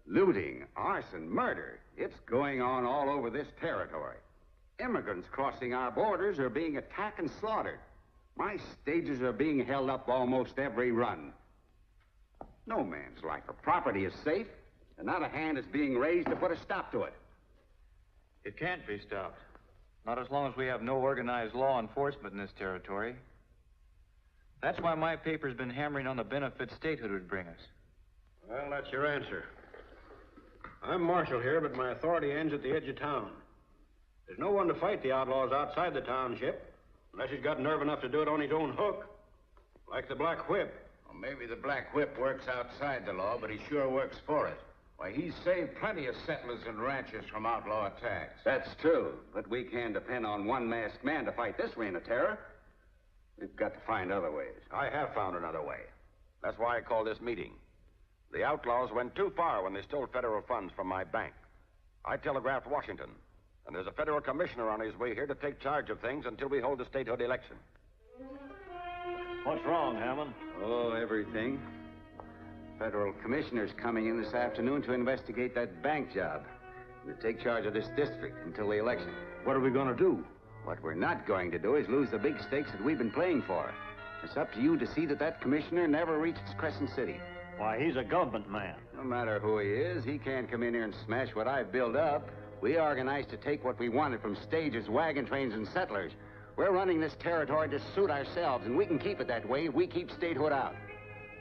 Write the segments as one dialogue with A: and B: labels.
A: Looting, arson, murder. It's going on all over this territory. Immigrants crossing our borders are being attacked and slaughtered. My stages are being held up almost every run. No man's life or property is safe, and not a hand is being raised to put a stop to it.
B: It can't be stopped. Not as long as we have no organized law enforcement in this territory. That's why my paper's been hammering on the benefit statehood would bring us.
C: Well, that's your answer. I'm marshal here, but my authority ends at the edge of town. There's no one to fight the outlaws outside the township, unless he's got nerve enough to do it on his own hook, like the Black Whip.
D: Well, maybe the Black Whip works outside the law, but he sure works for it. Why, he's saved plenty of settlers and ranchers from outlaw attacks.
A: That's true, but we can't depend on one masked man to fight this reign of terror. We've got to find other ways.
C: I have found another way. That's why I called this meeting. The outlaws went too far when they stole federal funds from my bank. I telegraphed Washington, and there's a federal commissioner on his way here to take charge of things until we hold the statehood election.
B: What's wrong, Hammond?
A: Oh, everything. Federal commissioner's coming in this afternoon to investigate that bank job and to take charge of this district until the election.
B: What are we going to do?
A: What we're not going to do is lose the big stakes that we've been playing for. It's up to you to see that that commissioner never reaches Crescent City.
B: Why, he's a government man.
A: No matter who he is, he can't come in here and smash what I've built up. We organized to take what we wanted from stages, wagon trains, and settlers. We're running this territory to suit ourselves, and we can keep it that way if we keep statehood out.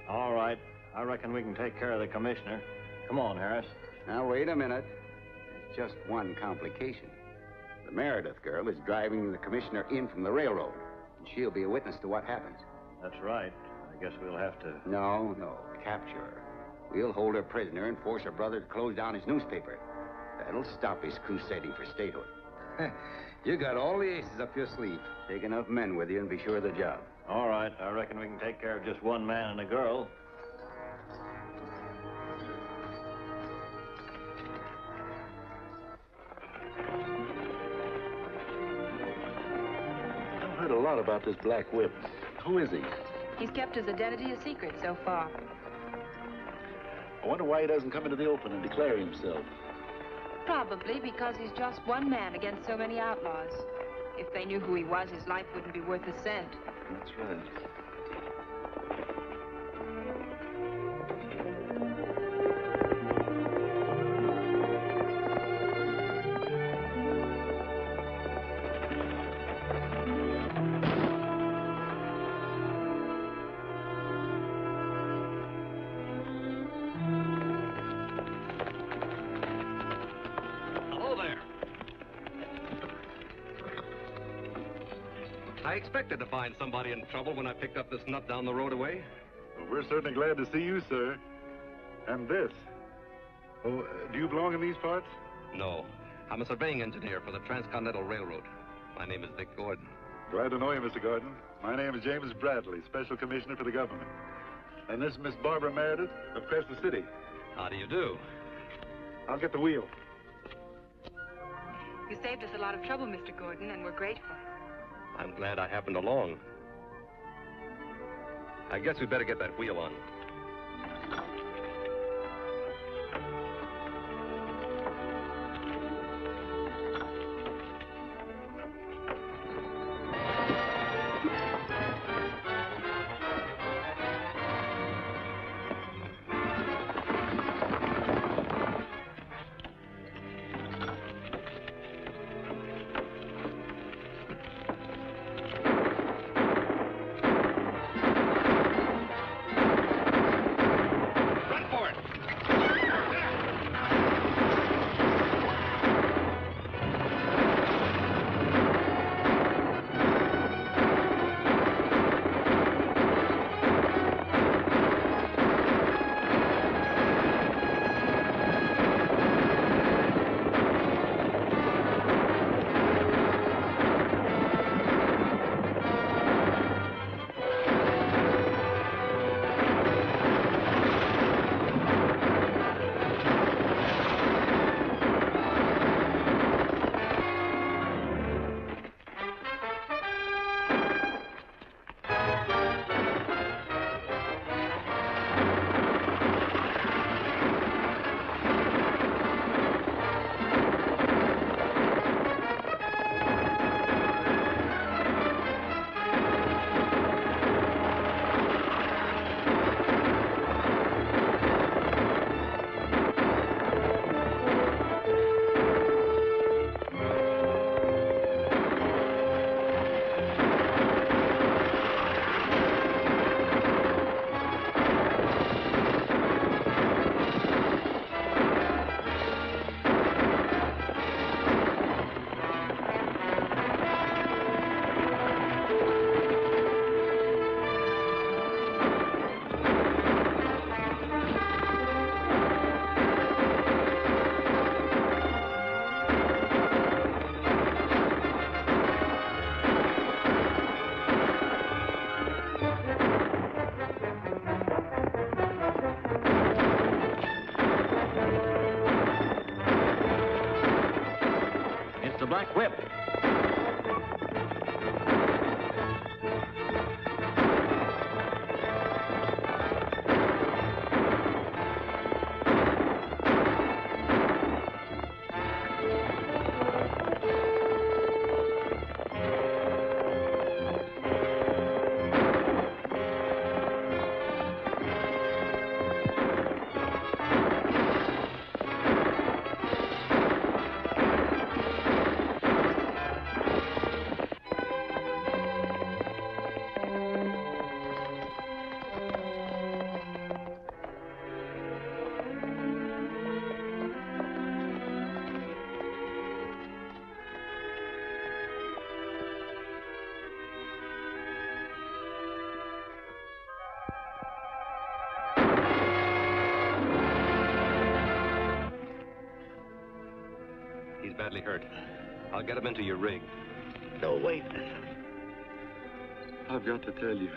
B: All right. I reckon we can take care of the commissioner. Come on, Harris.
A: Now, wait a minute. There's just one complication. The Meredith girl is driving the commissioner in from the railroad, and she'll be a witness to what happens.
B: That's right. I guess we'll have to...
A: No, capture her. We'll hold her prisoner and force her brother to close down his newspaper. That'll stop his crusading for statehood. You got all the aces up your sleeve. Take enough men with you and be sure of the job.
B: All right. I reckon we can take care of just one man and a girl.
E: I've heard a lot about this Black Whip. Who is he?
F: He's kept his identity a secret so far.
E: I wonder why he doesn't come into the open and declare himself.
F: Probably because he's just one man against so many outlaws. If they knew who he was, his life wouldn't be worth a cent.
E: That's right.
G: I expected to find somebody in trouble when I picked up this nut down the road away.
H: Well, we're certainly glad to see you, sir. And this. Oh, do you belong in these parts?
G: No. I'm a surveying engineer for the Transcontinental Railroad. My name is Dick Gordon.
H: Glad to know you, Mr. Gordon. My name is James Bradley, Special Commissioner for the Government. And this is Miss Barbara Meredith of Crescent City.
G: How do you do?
H: I'll get the wheel.
F: You saved us a lot of trouble, Mr. Gordon, and we're grateful.
G: I'm glad I happened along. I guess we better get that wheel on.
C: the Black Whip.
G: Badly hurt. I'll get him into your rig.
E: No, wait.
H: I've got to tell you.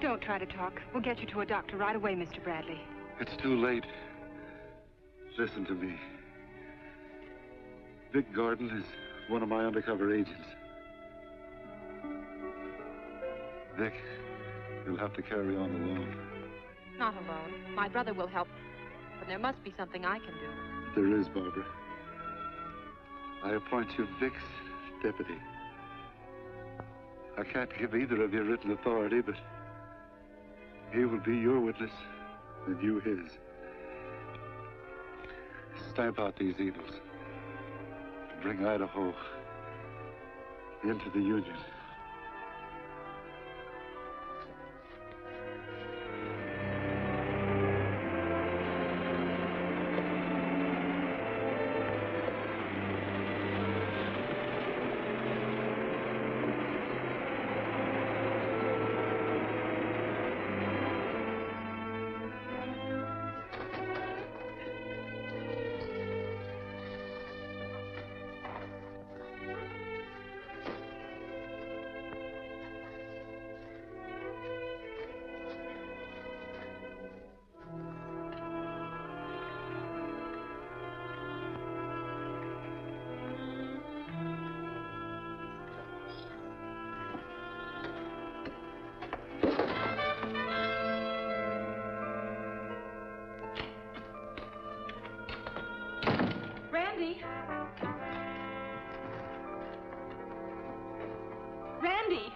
F: Don't try to talk. We'll get you to a doctor right away, Mr. Bradley.
H: It's too late. Listen to me. Vic Gordon is one of my undercover agents. Vic, you'll have to carry on alone.
F: Not alone. My brother will help. But there must be something I can do.
H: There is, Barbara. I appoint you Vic's deputy. I can't give either of you written authority, but he will be your witness and you his. Stamp out these eagles. Bring Idaho into the Union.
F: Randy! Randy!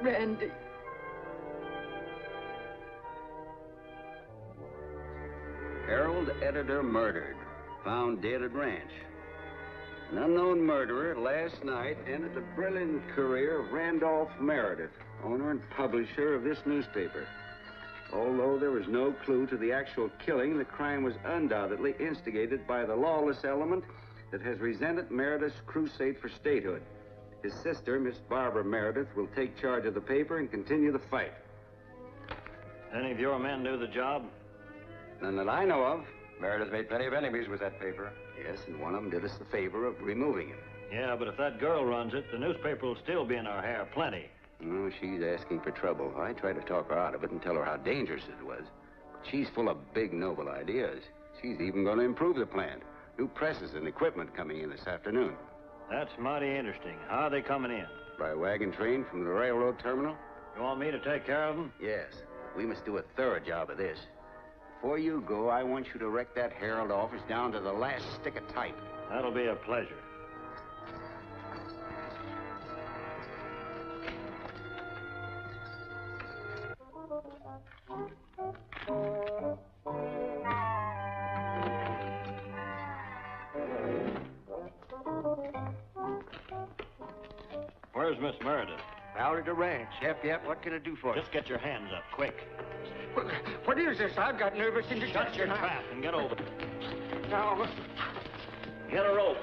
F: Randy.
A: Herald editor murdered. Found dead at ranch. An unknown murderer last night ended the brilliant career of Randolph Meredith, owner and publisher of this newspaper. Although there was no clue to the actual killing, the crime was undoubtedly instigated by the lawless element that has resented Meredith's crusade for statehood. His sister, Miss Barbara Meredith, will take charge of the paper and continue the fight.
C: Any of your men do the job?
A: None that I know of.
B: Meredith made plenty of enemies with that paper.
A: Yes, and one of them did us the favor of removing him.
C: Yeah, but if that girl runs it, the newspaper will still be in our hair plenty.
A: Oh, she's asking for trouble. I tried to talk her out of it and tell her how dangerous it was. But she's full of big, noble ideas. She's even going to improve the plant. New presses and equipment coming in this afternoon.
C: That's mighty interesting. How are they coming in?
A: By wagon train from the railroad terminal?
C: You want me to take care of them?
A: Yes. We must do a thorough job of this. Before you go, I want you to wreck that Herald office down to the last stick of type.
C: That'll be a pleasure. Where's Miss Meredith?
A: Out at the ranch. Yep. What can I do for you?
C: Just get your hands up, quick.
A: What is this? I've got nervous indigestion.
C: Shut your trap and get over.
A: Now,
C: Get a rope.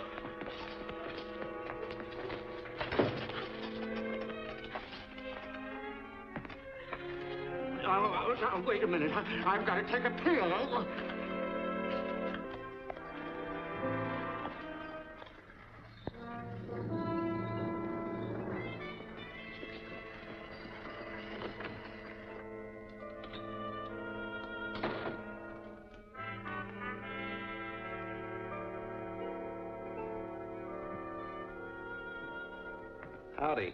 A: now, wait a minute. I've got to take a pill.
G: Howdy.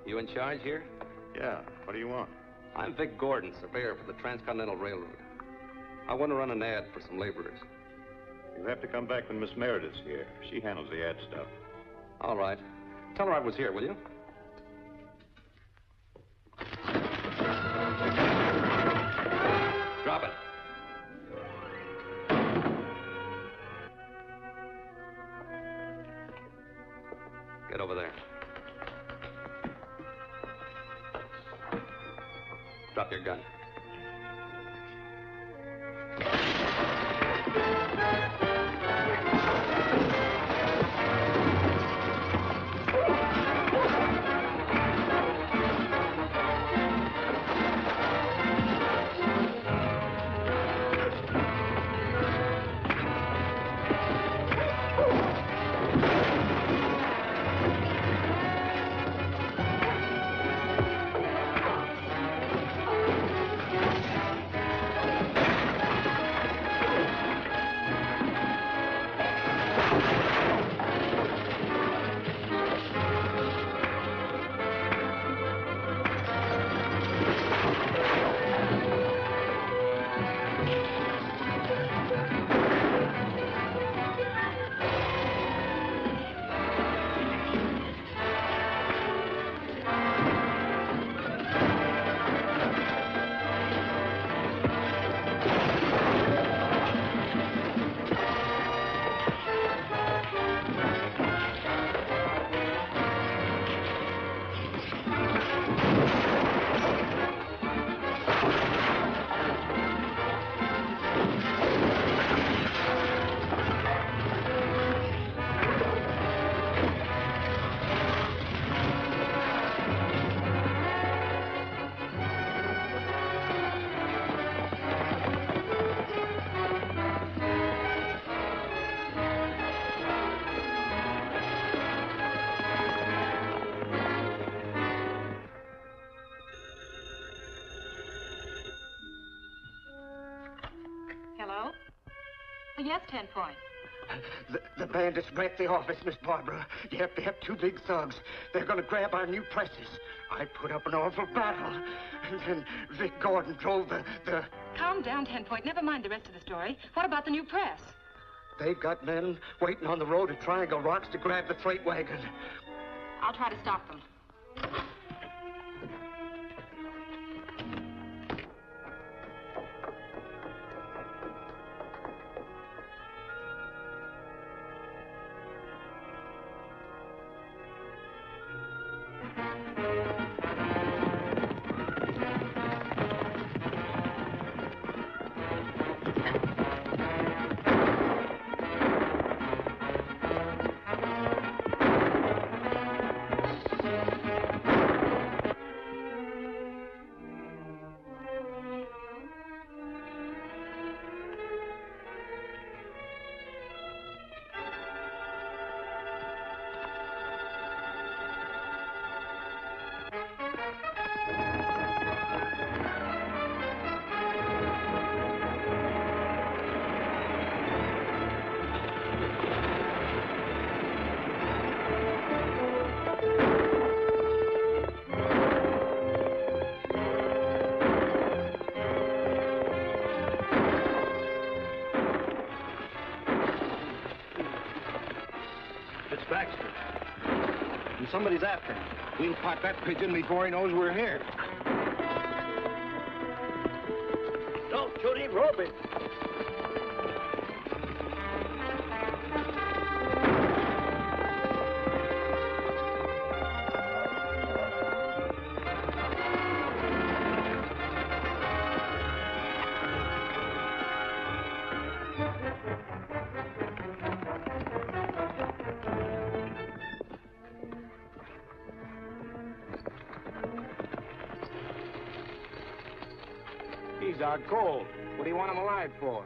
G: You in charge here?
C: Yeah. What do you want?
G: I'm Vic Gordon, surveyor for the Transcontinental Railroad. I want to run an ad for some laborers.
C: You'll have to come back when Miss Meredith's here. She handles the ad stuff.
G: All right. Tell her I was here, will you? Drop it. Get over there. Drop your gun.
F: Yes, 10 Point.
I: The bandits wrecked the office, Miss Barbara. Yep, they have two big thugs. They're going to grab our new presses. I put up an awful battle. And then Vic Gordon drove the...
F: Calm down, 10 Point. Never mind the rest of the story. What about the new press?
I: They've got men waiting on the road at Triangle Rocks to grab the freight wagon.
F: I'll try to stop them.
I: Somebody's after him. We'll pot that pigeon before he knows we're here. Don't shoot him, rope him. He's out cold. What do you want him alive for?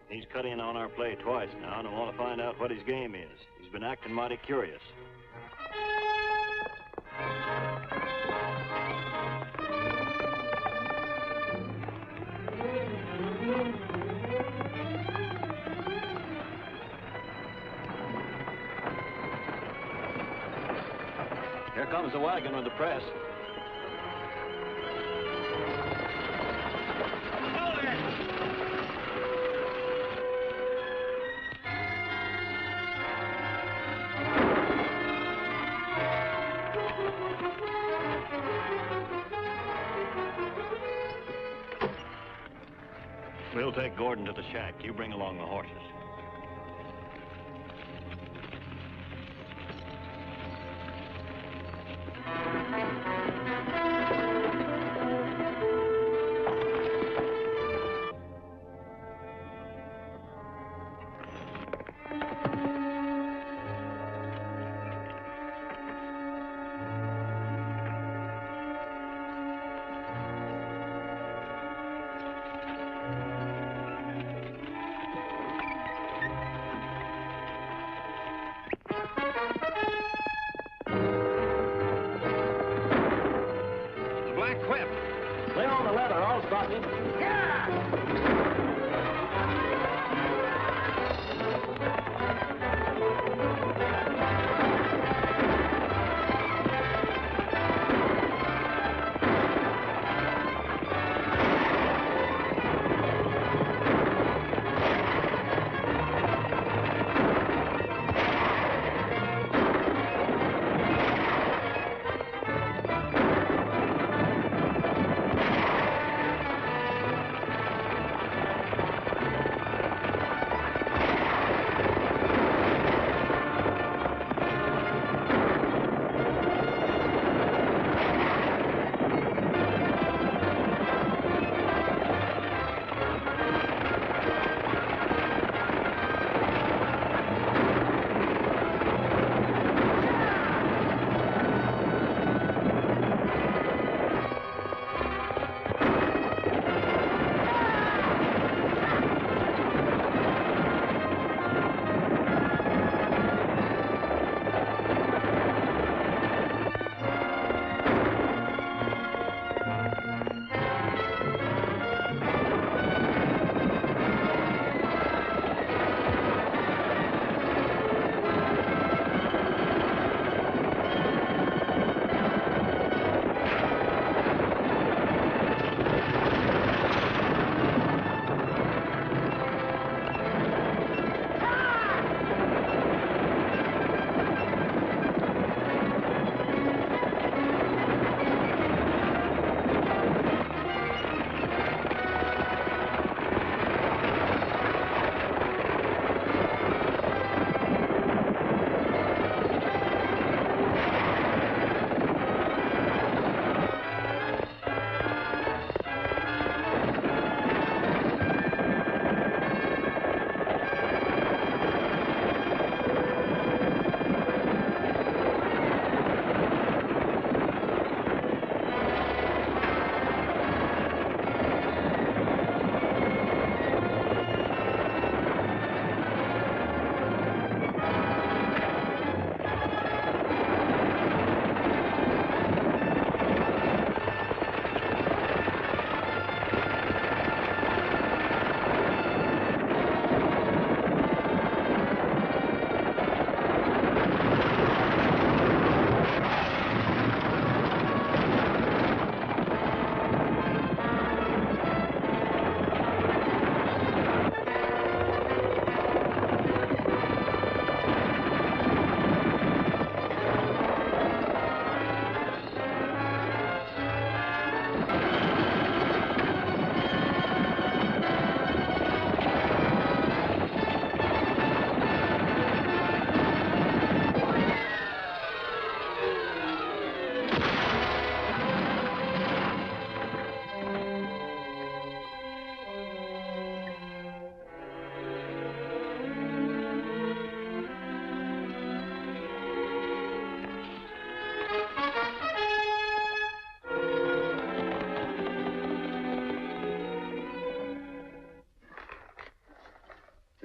C: He's cut in on our play twice now, and I want to find out what his game is. He's been acting mighty curious.
J: Here comes the wagon with the press. We'll take Gordon to the shack. You bring along the horses.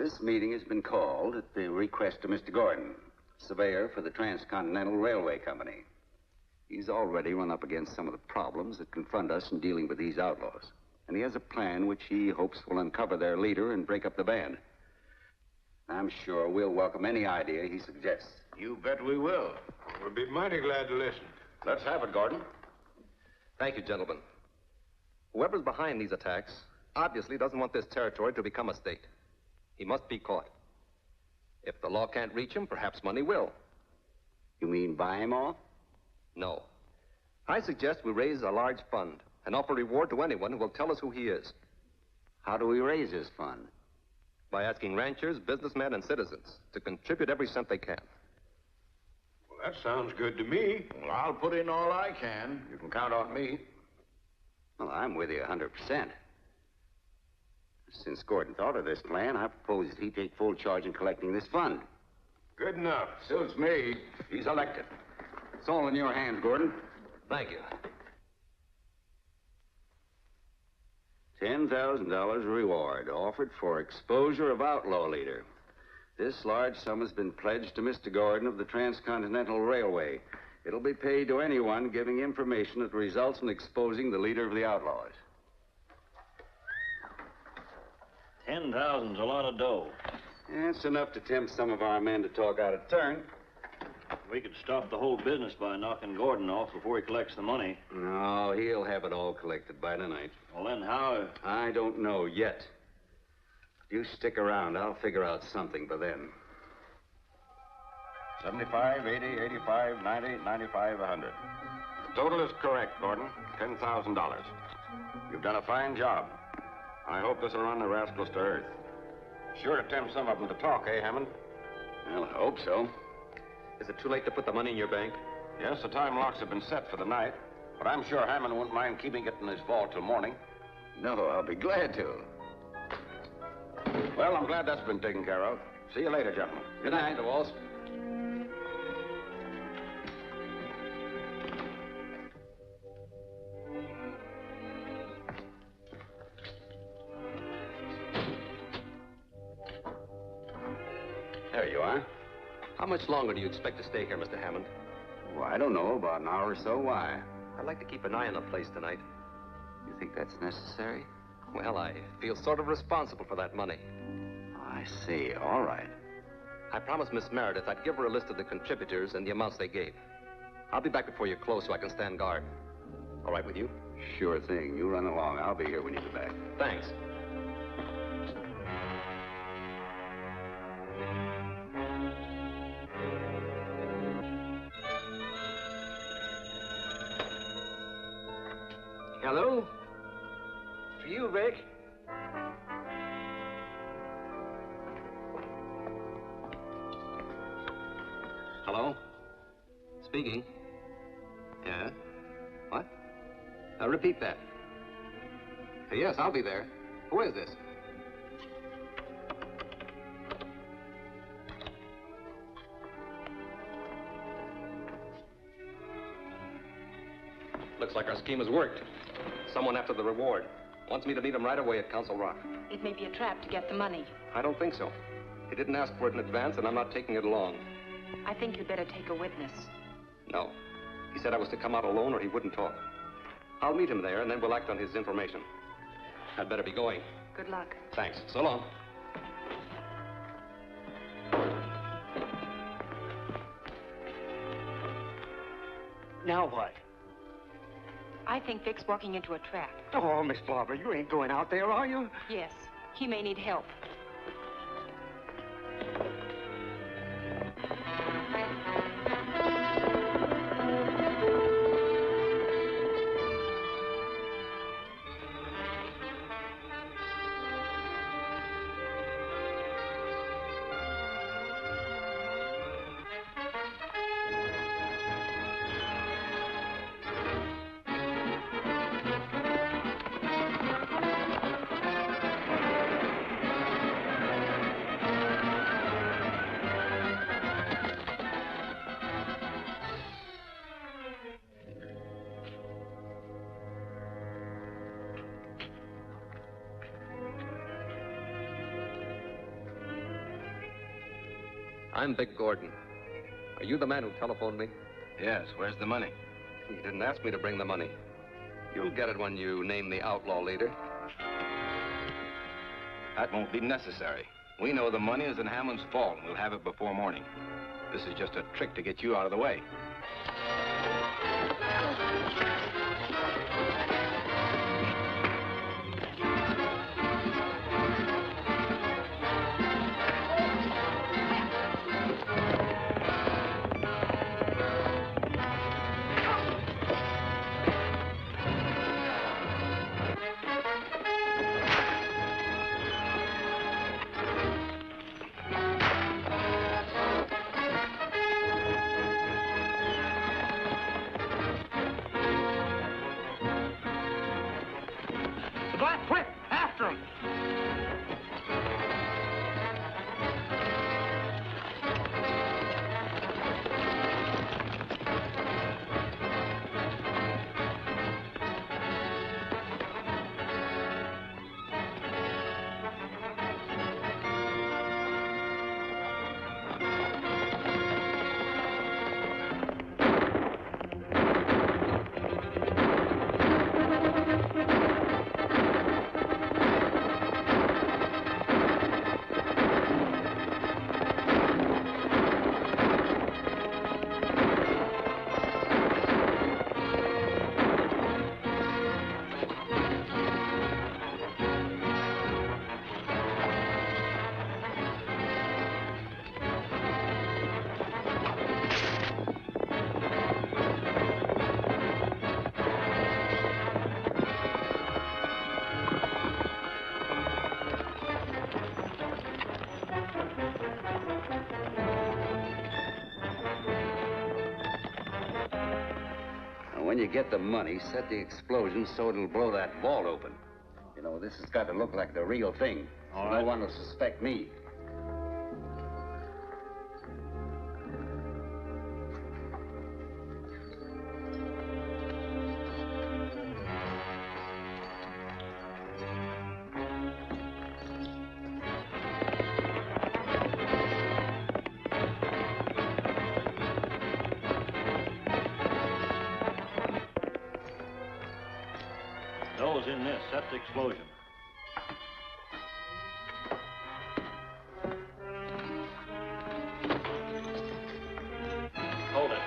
A: This meeting has been called at the request of Mr. Gordon, surveyor for the Transcontinental Railway Company. He's already run up against some of the problems that confront us in dealing with these outlaws. And he has a plan which he hopes will uncover their leader and break up the band. I'm sure we'll welcome any idea he suggests.
D: You bet we will.
C: We'll be mighty glad to listen.
G: Let's have it, Gordon. Thank you, gentlemen. Whoever's behind these attacks obviously doesn't want this territory to become a state. He must be caught. If the law can't reach him, perhaps money will.
A: You mean buy him off?
G: No. I suggest we raise a large fund and offer reward to anyone who will tell us who he is.
A: How do we raise this fund?
G: By asking ranchers, businessmen, and citizens to contribute every cent they can.
C: Well, that sounds good to me.
D: Well, I'll put in all I can. You can count on me.
A: Well, I'm with you 100%. Since Gordon thought of this plan, I propose that he take full charge in collecting this fund.
C: Good enough.
D: Suits me.
A: He's elected. It's all in your hands, Gordon.
G: Thank you.
A: $10,000 reward offered for exposure of outlaw leader. This large sum has been pledged to Mr. Gordon of the Transcontinental Railway. It'll be paid to anyone giving information that results in exposing the leader of the outlaws.
J: 10,000's a lot of dough.
A: That's enough to tempt some of our men to talk out of turn.
J: We could stop the whole business by knocking Gordon off before he collects the money.
A: No, he'll have it all collected by tonight.
J: Well, then how?
A: I don't know yet. You stick around. I'll figure out something by then.
D: 75, 80, 85, 90, 95, 100. The total is correct, Gordon. $10,000. You've done a fine job. I hope this will run the rascals to earth. Sure to tempt some of them to talk, eh, Hammond?
A: Well, I hope so.
G: Is it too late to put the money in your bank?
D: Yes, the time locks have been set for the night. But I'm sure Hammond won't mind keeping it in his vault till morning.
A: No, I'll be glad to.
D: Well, I'm glad that's been taken care of. See you later, gentlemen.
A: Good night, DeWalt. There you are.
G: How much longer do you expect to stay here, Mr. Hammond?
A: Well, I don't know. About an hour or so. Why?
G: I'd like to keep an eye on the place tonight.
A: You think that's necessary?
G: Well, I feel sort of responsible for that money.
A: I see. All right.
G: I promised Miss Meredith I'd give her a list of the contributors and the amounts they gave. I'll be back before you close so I can stand guard. All right with you?
A: Sure thing. You run along. I'll be here when you get back.
G: Thanks.
K: Hello? For you, Vic.
G: Hello? Speaking. Yeah? What? Repeat that. Yes, I'll be there. Who is this? Looks like our scheme has worked. Someone after the reward. Wants me to meet him right away at Council Rock.
F: It may be a trap to get the money.
G: I don't think so. He didn't ask for it in advance, and I'm not taking it along.
F: I think you'd better take a witness.
G: No. He said I was to come out alone or he wouldn't talk. I'll meet him there, and then we'll act on his information. I'd better be going.
F: Good luck.
G: Thanks. So long.
I: Now what?
F: I think Vic's walking into a trap.
I: Oh, Miss Barbara, you ain't going out there, are you?
F: Yes. He may need help.
G: I'm Vic Gordon. Are you the man who telephoned me?
D: Yes, where's the money?
G: You didn't ask me to bring the money. You'll get it when you name the outlaw leader.
D: That won't be necessary. We know the money is in Hammond's vault, and we'll have it before morning. This is just a trick to get you out of the way.
A: when you get the money, set the explosion so it'll blow that vault open. You know, this has got to look like the real thing. So no one will suspect me.
J: Those in this, set the explosion. Hold it.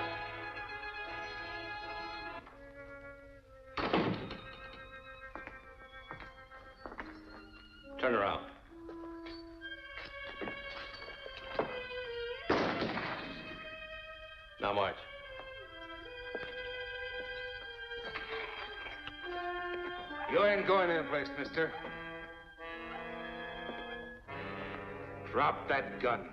J: Turn around. Now march.
L: You ain't going anyplace, mister. Drop that gun.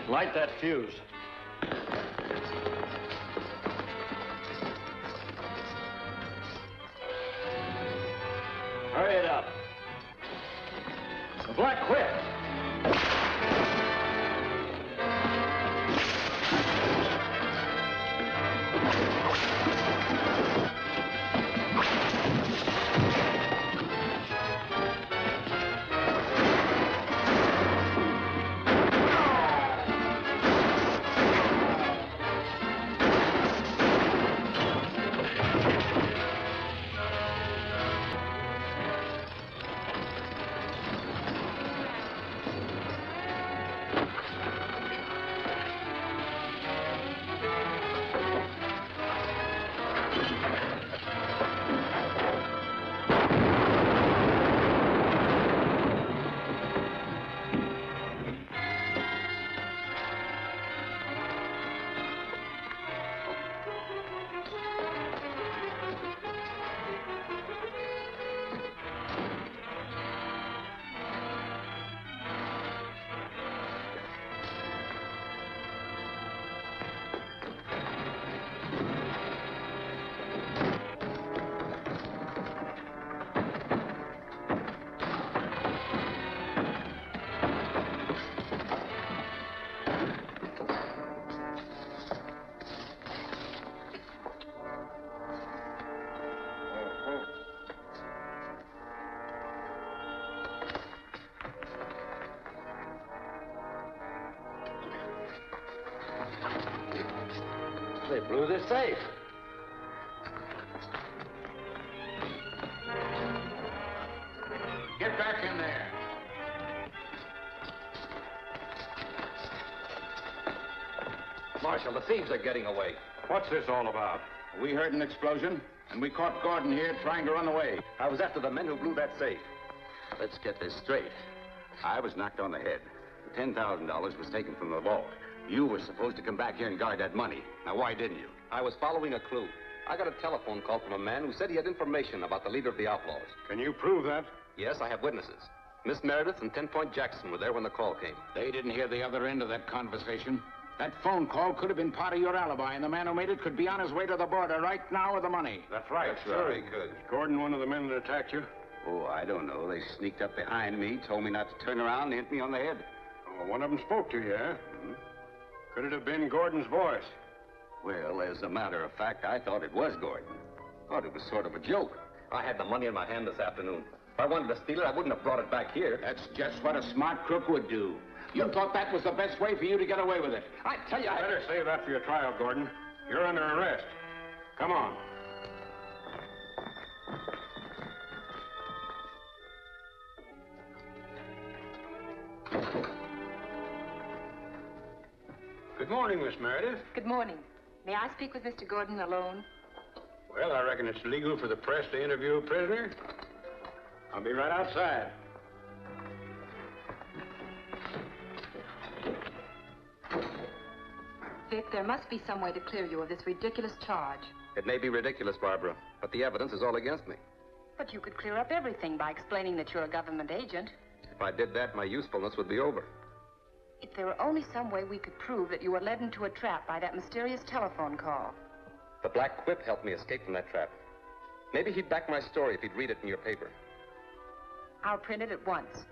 C: Light that fuse. Hurry it up. Black, quick!
A: They blew the safe.
L: Get back in there.
G: Marshal, the thieves are getting away.
C: What's this all about? We heard an explosion.
L: And we caught Gordon here trying to run away.
G: I was after the men who blew that safe.
A: Let's get this straight. I was knocked on the head. The $10,000 was taken from the vault. You were supposed to come back here and guard that money. Now, why didn't you?
G: I was following a clue. I got a telephone call from a man who said he had information about the leader of the outlaws.
C: Can you prove that?
G: Yes, I have witnesses. Miss Meredith and 10 Point Jackson were there when the call came.
L: They didn't hear the other end of that conversation. That phone call could have been part of your alibi, and the man who made it could be on his way to the border right now with the money.
C: That's right.
A: Sure he could.
C: Is Gordon one of the men that attacked you?
A: Oh, I don't know. They sneaked up behind me, told me not to turn around, and hit me on the head.
C: Oh, one of them spoke to you, huh? Could it have been Gordon's voice?
A: Well, as a matter of fact, I thought it was Gordon. Thought it was sort of a joke.
G: I had the money in my hand this afternoon. If I wanted to steal it, I wouldn't have brought it back here.
L: That's just what a smart crook would do. You thought that was the best way for you to get away with it. I tell you,
C: Better save that for your trial, Gordon. You're under arrest. Come on. Good morning, Miss Meredith.
F: Good morning. May I speak with Mr. Gordon alone?
C: Well, I reckon it's legal for the press to interview a prisoner. I'll be right outside.
F: Vic, there must be some way to clear you of this ridiculous charge.
G: It may be ridiculous, Barbara, but the evidence is all against me.
F: But you could clear up everything by explaining that you're a government agent.
G: If I did that, my usefulness would be over.
F: If there were only some way we could prove that you were led into a trap by that mysterious telephone call.
G: The Black Whip helped me escape from that trap. Maybe he'd back my story if he'd read it in your paper.
F: I'll print it at once.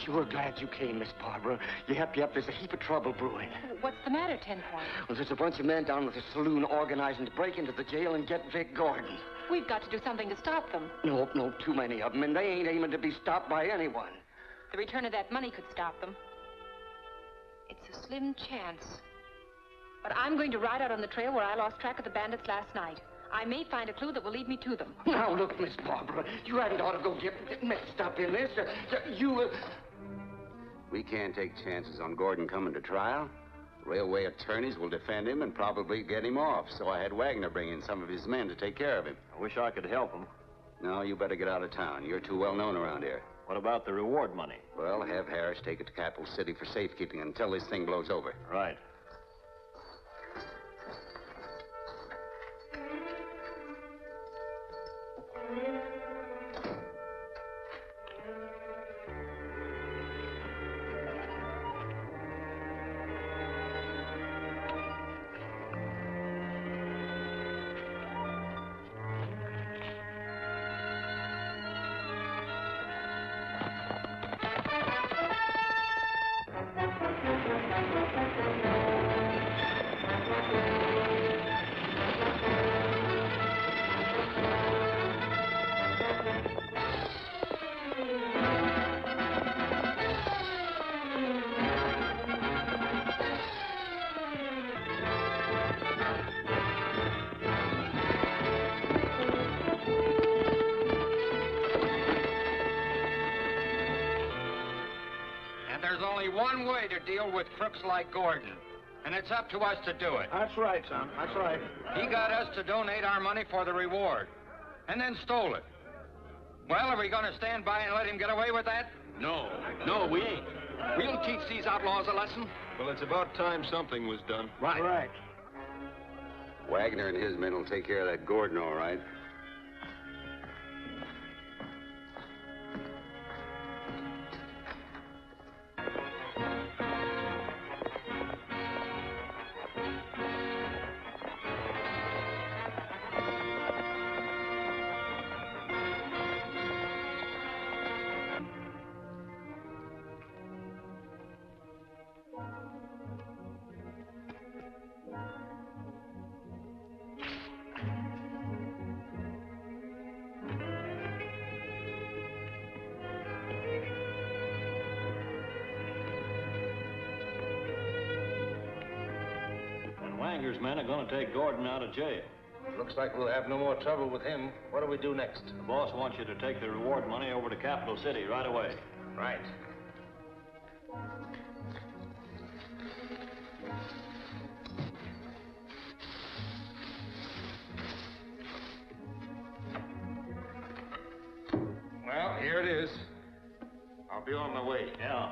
I: Sure glad you came, Miss Barbara. Yep, there's a heap of trouble brewing.
F: What's the matter, 10 Point?
I: Well, there's a bunch of men down at the saloon organizing to break into the jail and get Vic Gordon.
F: We've got to do something to stop them.
I: No, too many of them, and they ain't aiming to be stopped by anyone.
F: The return of that money could stop them. It's a slim chance. But I'm going to ride out on the trail where I lost track of the bandits last night. I may find a clue that will lead me to them.
I: Now, look, Miss Barbara, you hadn't ought to go get mixed up in this.
A: We can't take chances on Gordon coming to trial. Railway attorneys will defend him and probably get him off, so I had Wagner bring in some of his men to take care of him.
J: I wish I could help him.
A: No, you better get out of town. You're too well known around here.
J: What about the reward money?
A: Well, have Harris take it to Capital City for safekeeping until this thing blows over.
J: Right.
L: There's only one way to deal with crooks like Gordon, and it's up to us to do it.
C: That's right, son. That's right.
L: He got us to donate our money for the reward, and then stole it. Well, are we going to stand by and let him get away with that?
C: No, we ain't.
L: We'll teach these outlaws a lesson.
C: Well, it's about time something was done.
L: Right.
A: Wagner and his men will take care of that Gordon, all right.
J: Wanger's men are going to take Gordon out of jail.
B: Looks like we'll have no more trouble with him. What do we do next?
J: The boss wants you to take the reward money over to Capital City right away.
B: Right. Well, here it is. I'll be on my way.
J: Yeah.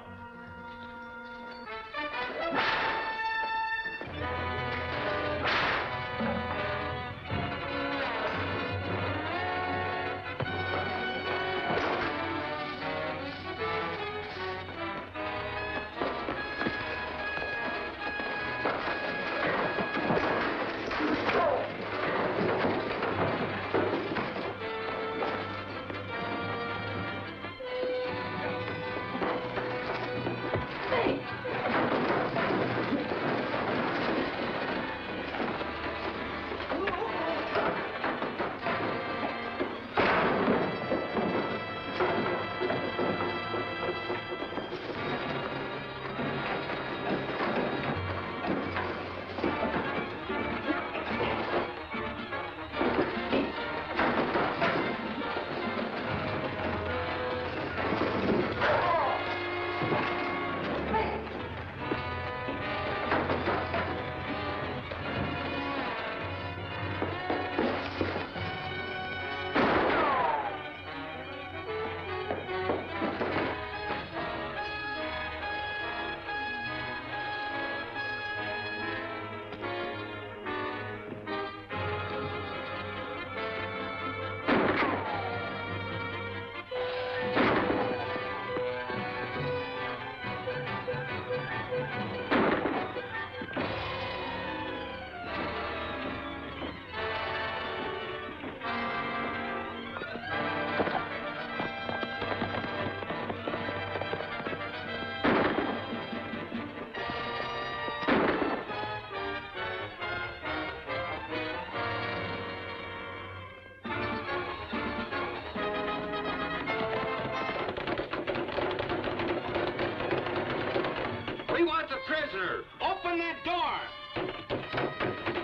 C: We want the prisoner. Open that door.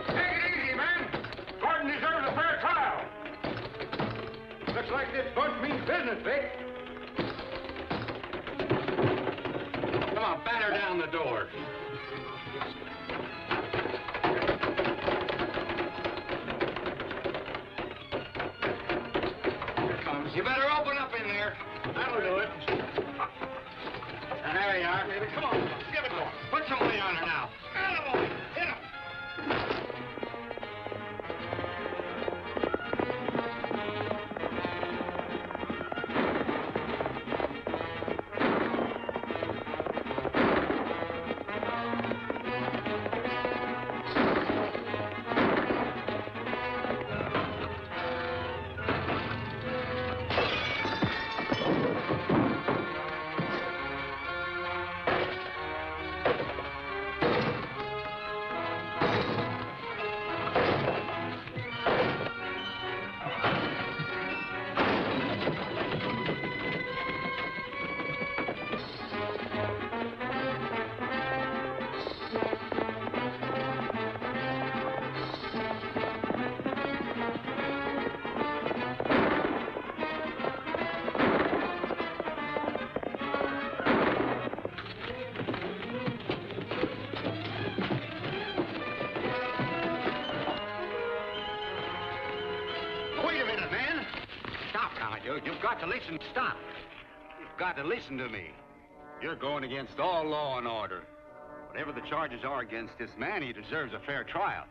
C: Take it easy, man. Gordon deserves a fair trial. Looks like this bunch means business, Vic. Come on, batter down the door. Here it comes. You better open up in there. That'll do it. And there you are. Come on, give it to him. Put some weight on her now. Attaboy. Hit him. You've got to listen. Stop. You've got to listen to me. You're going against all law and order. Whatever the charges are against this man, he deserves a fair trial.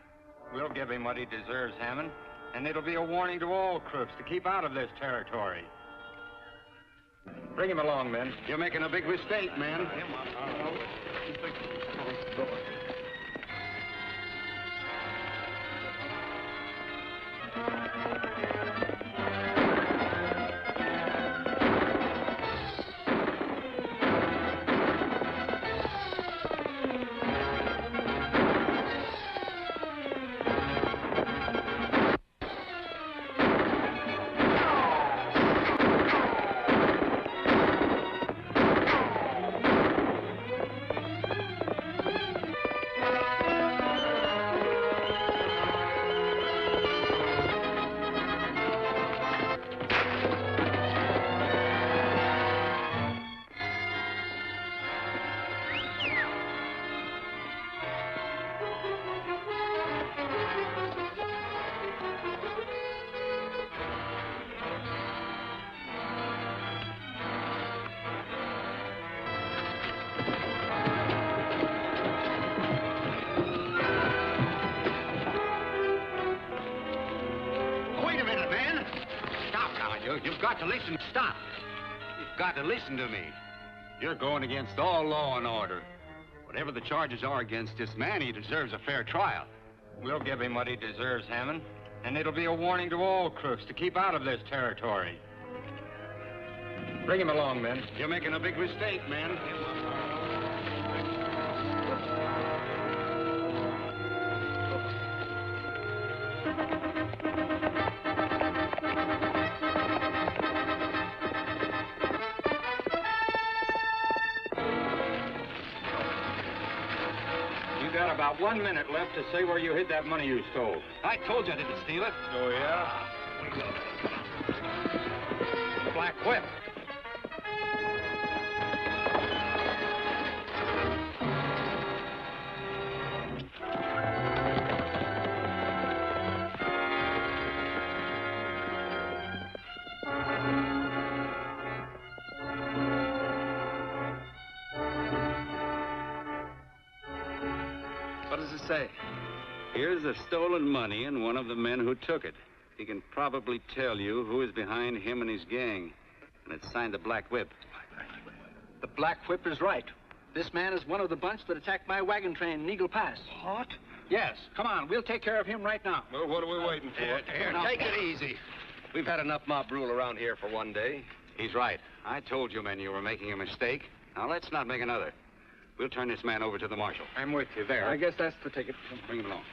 B: We'll give him what he deserves, Hammond. And it'll be a warning to all crooks to keep out of this territory. Bring him along, men.
C: You're making a big mistake, man.
A: got to listen. Stop. You've got to listen to me. You're going against all law and order. Whatever the charges are against this man, he deserves a fair trial.
B: We'll give him what he deserves, Hammond. And it'll be a warning to all crooks to keep out of this territory. Bring him along, men.
A: You're making a big mistake, man.
B: You got about 1 minute left to say where you hid that money you stole.
A: I told you I didn't steal it.
B: Oh, yeah? Black whip.
A: What does it say? Here's the stolen money and one of the men who took it. He can probably tell you who is behind him and his gang. And it's signed the Black Whip.
K: The Black Whip is right. This man is one of the bunch that attacked my wagon train in Eagle Pass.
I: What?
K: Yes. Come on, we'll take care of him right now.
C: Well, what are we waiting for?
G: Here, take it easy. We've had enough mob rule around here for one day.
A: He's right. I told you men you were making a mistake. Now let's not make another. We'll turn this man over to the marshal.
B: I'm with you there.
K: I guess that's the ticket.
A: Bring him along.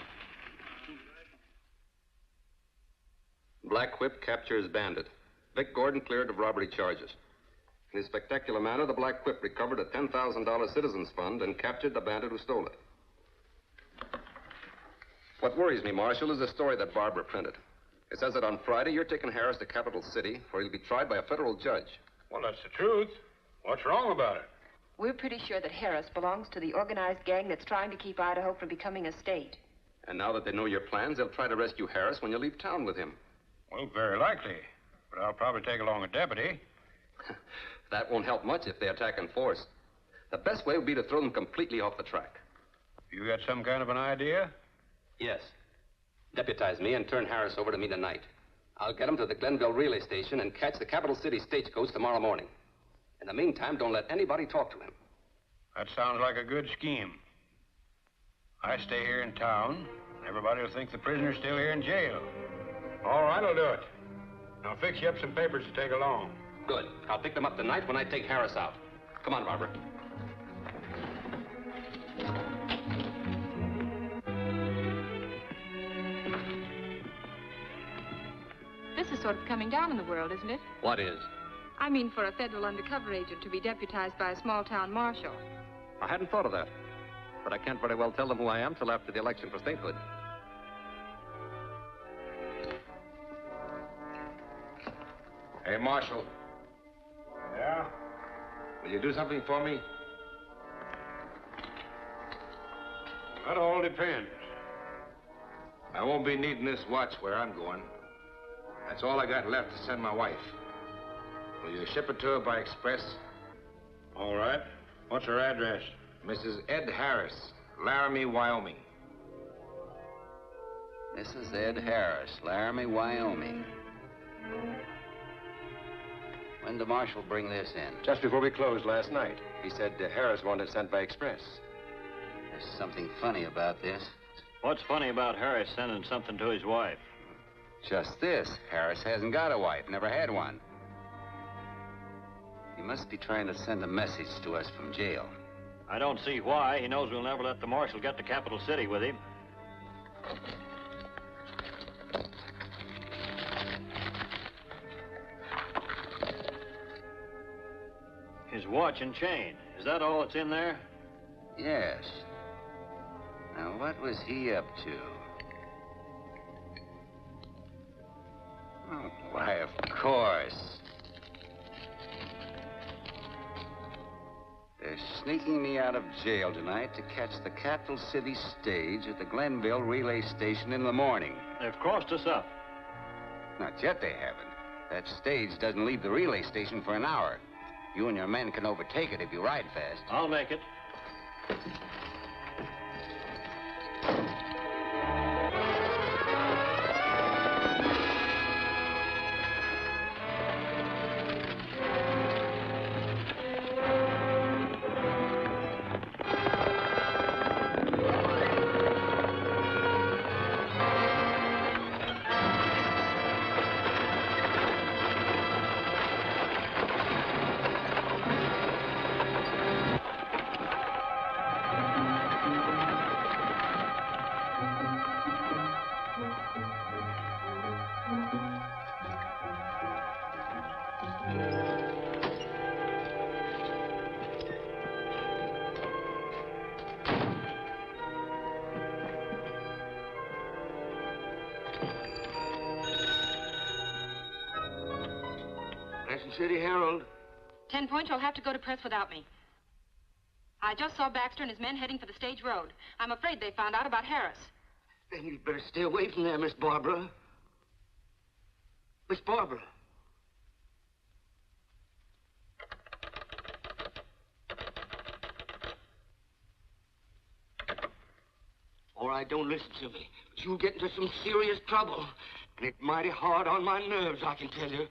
G: Black Whip captures bandit. Vic Gordon cleared of robbery charges. In his spectacular manner, the Black Whip recovered a $10,000 citizens fund and captured the bandit who stole it. What worries me, Marshal, is the story that Barbara printed. It says that on Friday you're taking Harris to Capital City, where he'll be tried by a federal judge.
C: Well, that's the truth. What's wrong about it?
F: We're pretty sure that Harris belongs to the organized gang that's trying to keep Idaho from becoming a state.
G: And now that they know your plans, they'll try to rescue Harris when you leave town with him.
C: Well, very likely. But I'll probably take along a deputy.
G: That won't help much if they attack in force. The best way would be to throw them completely off the track.
C: You got some kind of an idea?
G: Yes. Deputize me and turn Harris over to me tonight. I'll get him to the Glenville relay station and catch the Capital City stagecoach tomorrow morning. In the meantime, don't let anybody talk to him.
C: That sounds like a good scheme. I stay here in town, and everybody will think the prisoner's still here in jail. All right, I'll do it. I'll fix you up some papers to take along.
G: Good. I'll pick them up tonight when I take Harris out. Come on, Barbara.
F: This is sort of coming down in the world, isn't it?
G: What is?
F: I mean, for a federal undercover agent to be deputized by a small-town marshal.
G: I hadn't thought of that. But I can't very well tell them who I am till after the election for statehood.
B: Hey, Marshal.
C: Yeah?
B: Will you do something for me?
C: That all depends.
B: I won't be needing this watch where I'm going. That's all I got left to send my wife. Will you ship it to her by express?
C: All right. What's her address?
B: Mrs. Ed Harris, Laramie, Wyoming.
A: Mrs. Ed Harris, Laramie, Wyoming. When did the marshal bring this in?
M: Just before we closed last night. He said Harris wanted it sent by express.
A: There's something funny about this.
J: What's funny about Harris sending something to his wife?
A: Just this. Harris hasn't got a wife, never had one. He must be trying to send a message to us from jail.
J: I don't see why. He knows we'll never let the marshal get to Capital City with him. His watch and chain. Is that all that's in there?
A: Yes. Now, what was he up to? Oh, why, of course. They're sneaking me out of jail tonight to catch the Capital City stage at the Glenville relay station in the morning.
J: They've crossed us up.
A: Not yet, they haven't. That stage doesn't leave the relay station for an hour. You and your men can overtake it if you ride fast.
J: I'll make it.
I: City Herald.
F: 10 points, you'll have to go to press without me. I just saw Baxter and his men heading for the stage road. I'm afraid they found out about Harris.
I: Then you'd better stay away from there, Miss Barbara. Miss Barbara. All right, don't listen to me. But you'll get into some serious trouble. And it's mighty hard on my nerves, I can tell you.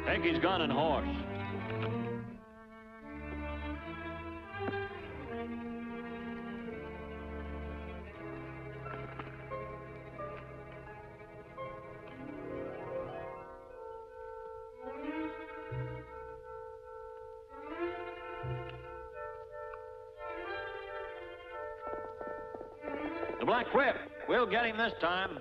J: Take his gun and horse. The Black Whip. We'll get him this time.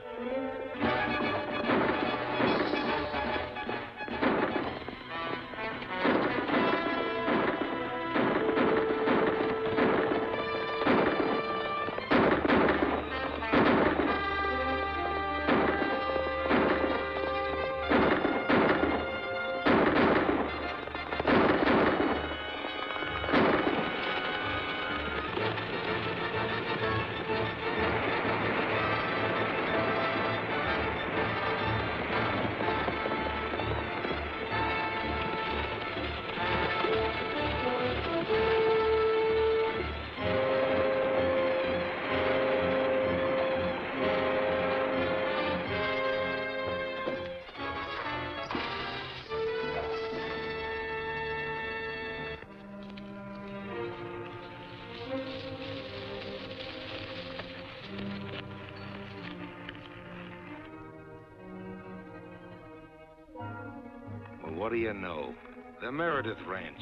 N: What do you know? The Meredith Ranch.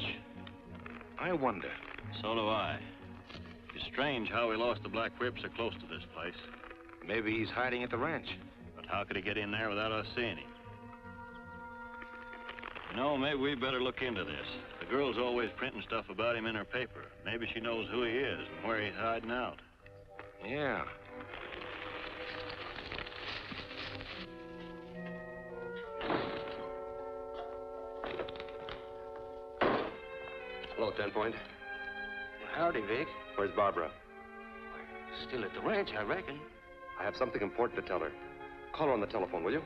N: I wonder.
J: So do I. It's strange how we lost the Black Whip so close to this place.
N: Maybe he's hiding at the ranch.
J: But how could he get in there without us seeing him? You know, maybe we better look into this. The girl's always printing stuff about him in her paper. Maybe she knows who he is and where he's hiding out.
N: Yeah.
G: Hello, 10 Point.
M: Howdy, Vic.
G: Where's Barbara?
M: Still at the ranch, I reckon.
G: I have something important to tell her. Call her on the telephone, will you?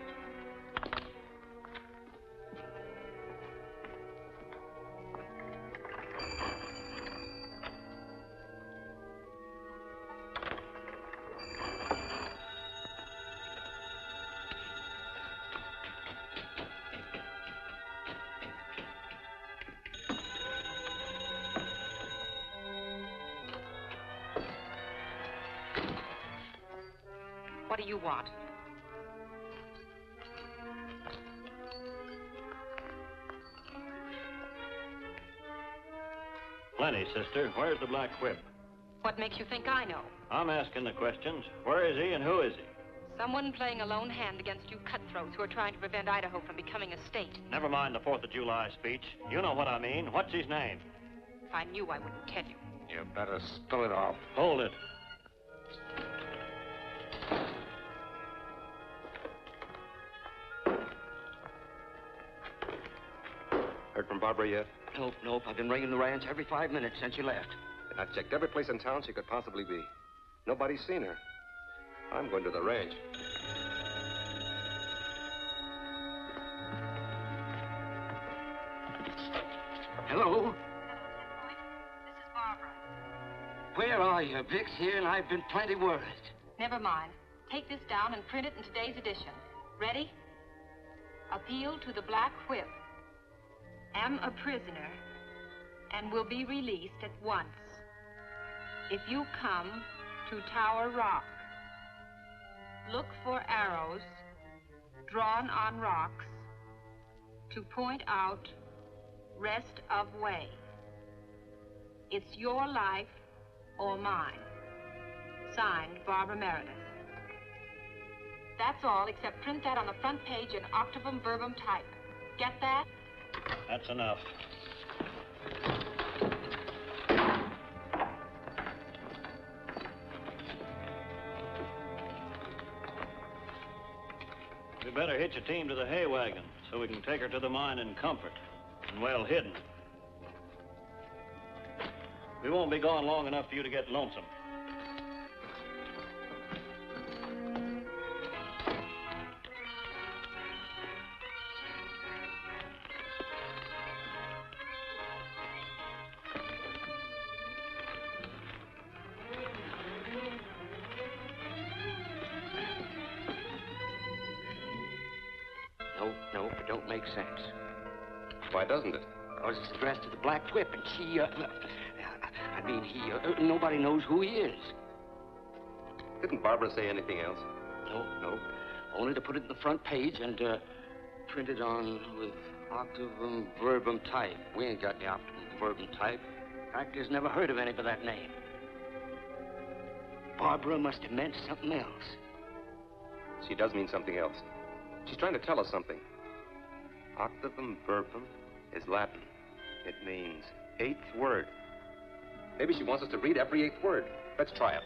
F: What do you want?
J: Plenty, sister. Where's the Black Whip?
F: What makes you think I know?
J: I'm asking the questions. Where is he and who is he?
F: Someone playing a lone hand against you cutthroats who are trying to prevent Idaho from becoming a state.
J: Never mind the 4th of July speech. You know what I mean. What's his name?
F: If I knew, I wouldn't tell you.
N: You better spill it off.
J: Hold it.
G: Heard from Barbara yet?
M: Nope. I've been ringing the ranch every 5 minutes since you left.
G: And I've checked every place in town she could possibly be. Nobody's seen her. I'm going to the ranch.
M: Hello?
F: This is Barbara.
M: Where are you? Vic's here, and I've been plenty worried.
F: Never mind. Take this down and print it in today's edition. Ready? Appeal to the Black Whip. Am a prisoner and will be released at once. If you come to Tower Rock, look for arrows drawn on rocks to point out rest of way. It's your life or mine. Signed, Barbara Meredith. That's all, except print that on the front page in octavum verbum type. Get that?
J: That's enough. We better hitch a team to the hay wagon so we can take her to the mine in comfort and well hidden. We won't be gone long enough for you to get lonesome.
I: make sense.
G: Why doesn't it?
I: Because it's addressed to the Black Whip, and she, nobody knows who he is.
G: Didn't Barbara say anything else?
I: No. Only to put it in the front page and print it on with octavum verbum type. We ain't got the octavum verbum type. In fact, there's never heard of any by that name. Barbara must have meant something else.
G: She does mean something else. She's trying to tell us something. Octavum verbum is Latin. It means eighth word. Maybe she wants us to read every eighth word. Let's try it.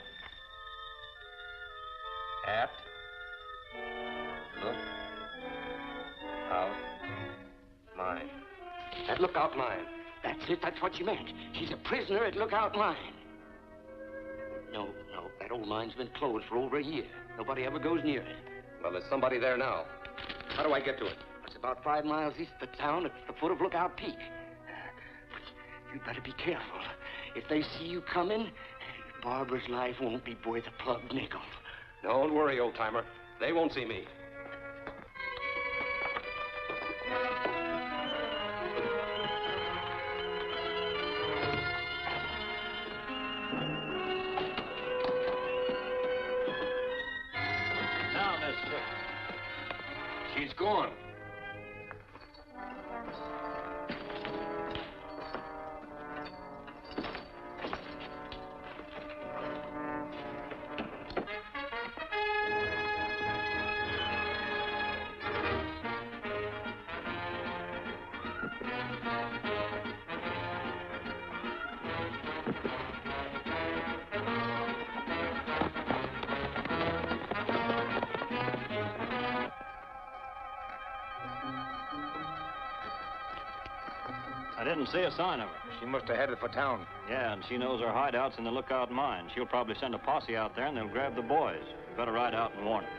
G: At. Look. Out. Mine.
I: At Lookout Mine. That's it. That's what she meant. She's a prisoner at Lookout Mine. No. That old mine's been closed for over a year. Nobody ever goes near it.
G: Well, there's somebody there now. How do I get to it?
I: It's about 5 miles east of the town at the foot of Lookout Peak. But you'd better be careful. If they see you coming, Barbara's life won't be worth a plugged nickel.
G: Don't worry, old-timer. They won't see me.
J: Now, mister. She's gone.
B: I didn't see a sign of her.
M: She must have headed for town.
B: Yeah, and she knows our hideout's in the Lookout Mine. She'll probably send a posse out there, and they'll grab the boys. You better ride out and warn her.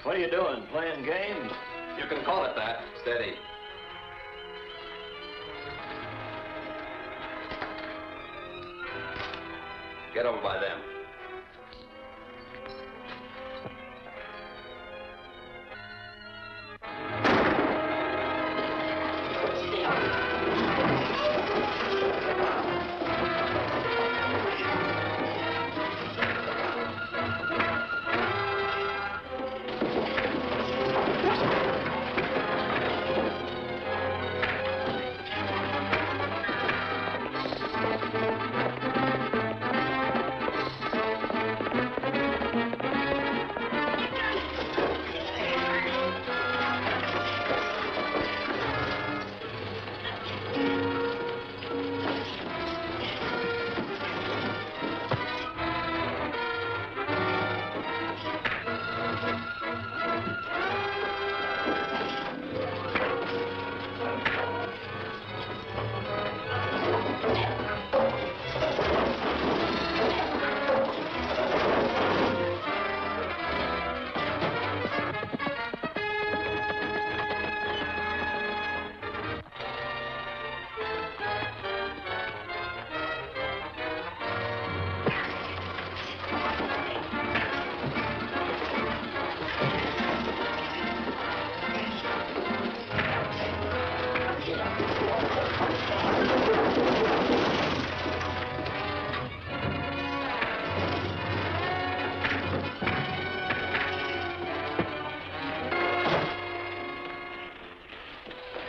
B: What are you doing, playing games?
G: You can call it that. Steady. Get over by them.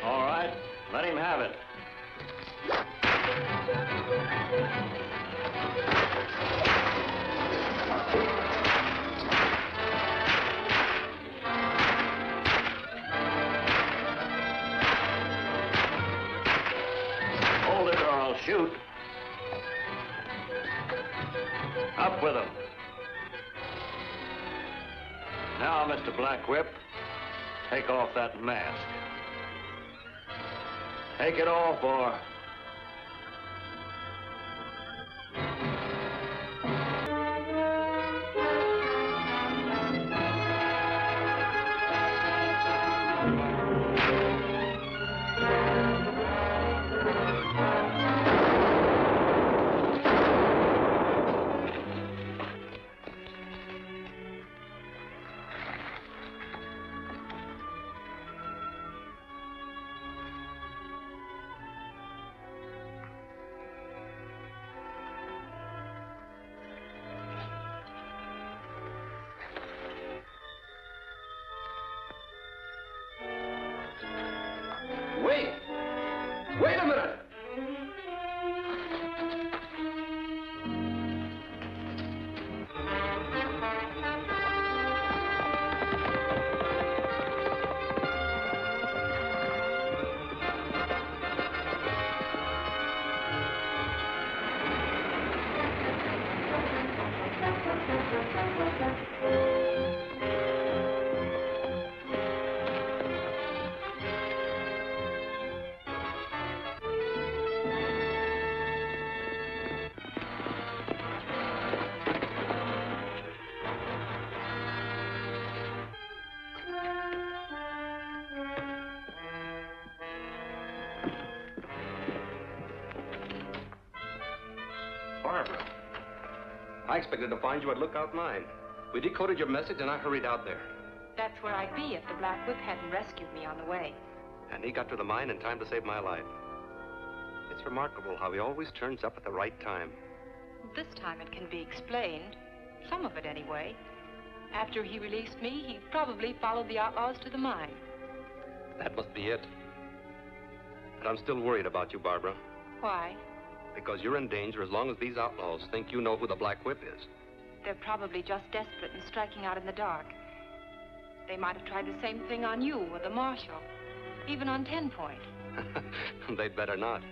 J: All right, let him have it. Hold it or I'll shoot. Up with him. Now, Mr. Black Whip, take off that mask. Take it off, or...
G: Wait a minute! Barbara, I expected to find you at Lookout 9. We decoded your message and I hurried out there.
F: That's where I'd be if the Black Whip hadn't rescued me on the way.
G: And he got to the mine in time to save my life. It's remarkable how he always turns up at the right time.
F: This time it can be explained. Some of it, anyway. After he released me, he probably followed the outlaws to the mine.
G: That must be it. But I'm still worried about you, Barbara.
F: Why?
G: Because you're in danger as long as these outlaws think you know who the Black Whip is.
F: They're probably just desperate and striking out in the dark. They might have tried the same thing on you or the marshal, even on 10 Point.
G: They'd better not.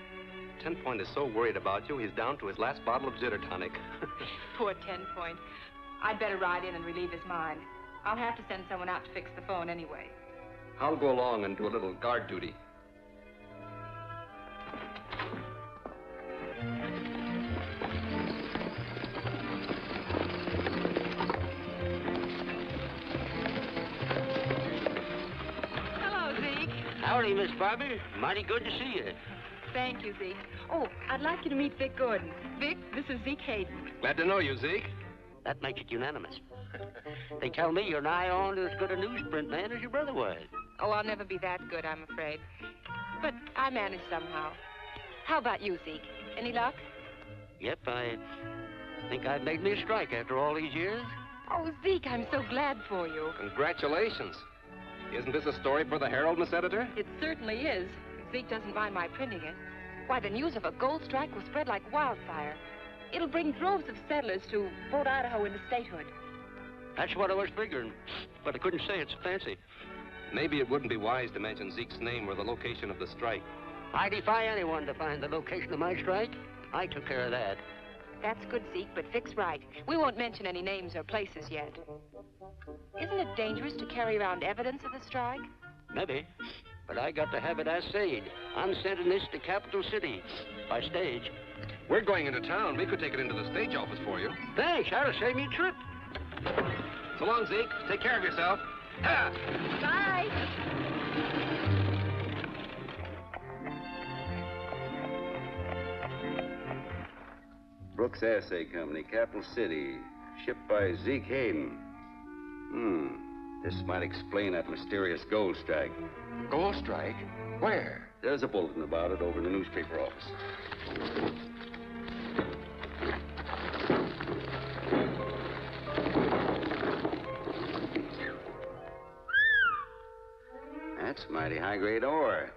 G: 10 Point is so worried about you, he's down to his last bottle of zitter tonic.
F: Poor 10 Point. I'd better ride in and relieve his mind. I'll have to send someone out to fix the phone anyway.
G: I'll go along and do a little guard duty.
O: Howdy, Miss Barbie. Mighty good to see you.
F: Thank you, Zeke. Oh, I'd like you to meet Vic Gordon. Vic, this is Zeke Hayden.
G: Glad to know you, Zeke.
O: That makes it unanimous. They tell me you're nigh on to as good a newsprint man as your brother was.
F: Oh, I'll never be that good, I'm afraid. But I manage somehow. How about you, Zeke? Any luck?
O: Yep, I think I've made me a strike after all these years.
F: Oh, Zeke, I'm so glad for you.
G: Congratulations. Isn't this a story for the Herald, Miss Editor?
F: It certainly is. Zeke doesn't mind my printing it. Why, the news of a gold strike will spread like wildfire. It'll bring droves of settlers to vote Idaho into statehood.
O: That's what I was figuring, but I couldn't say it's fancy.
G: Maybe it wouldn't be wise to mention Zeke's name or the location of the strike.
O: I defy anyone to find the location of my strike. I took care of that.
F: That's good, Zeke, but Vic's right. We won't mention any names or places yet. Isn't it dangerous to carry around evidence of the strike?
O: Maybe, but I got to have it assayed. I'm sending this to Capital City by stage.
G: We're going into town. We could take it into the stage office for you.
O: Thanks, that'll save me a trip.
G: So long, Zeke. Take care of yourself. Ha!
F: Bye.
A: Brooks Assay Company, Capital City. Shipped by Zeke Hayden. This might explain that mysterious gold strike.
L: Gold strike? Where?
A: There's a bulletin about it over in the newspaper office. That's mighty high-grade ore.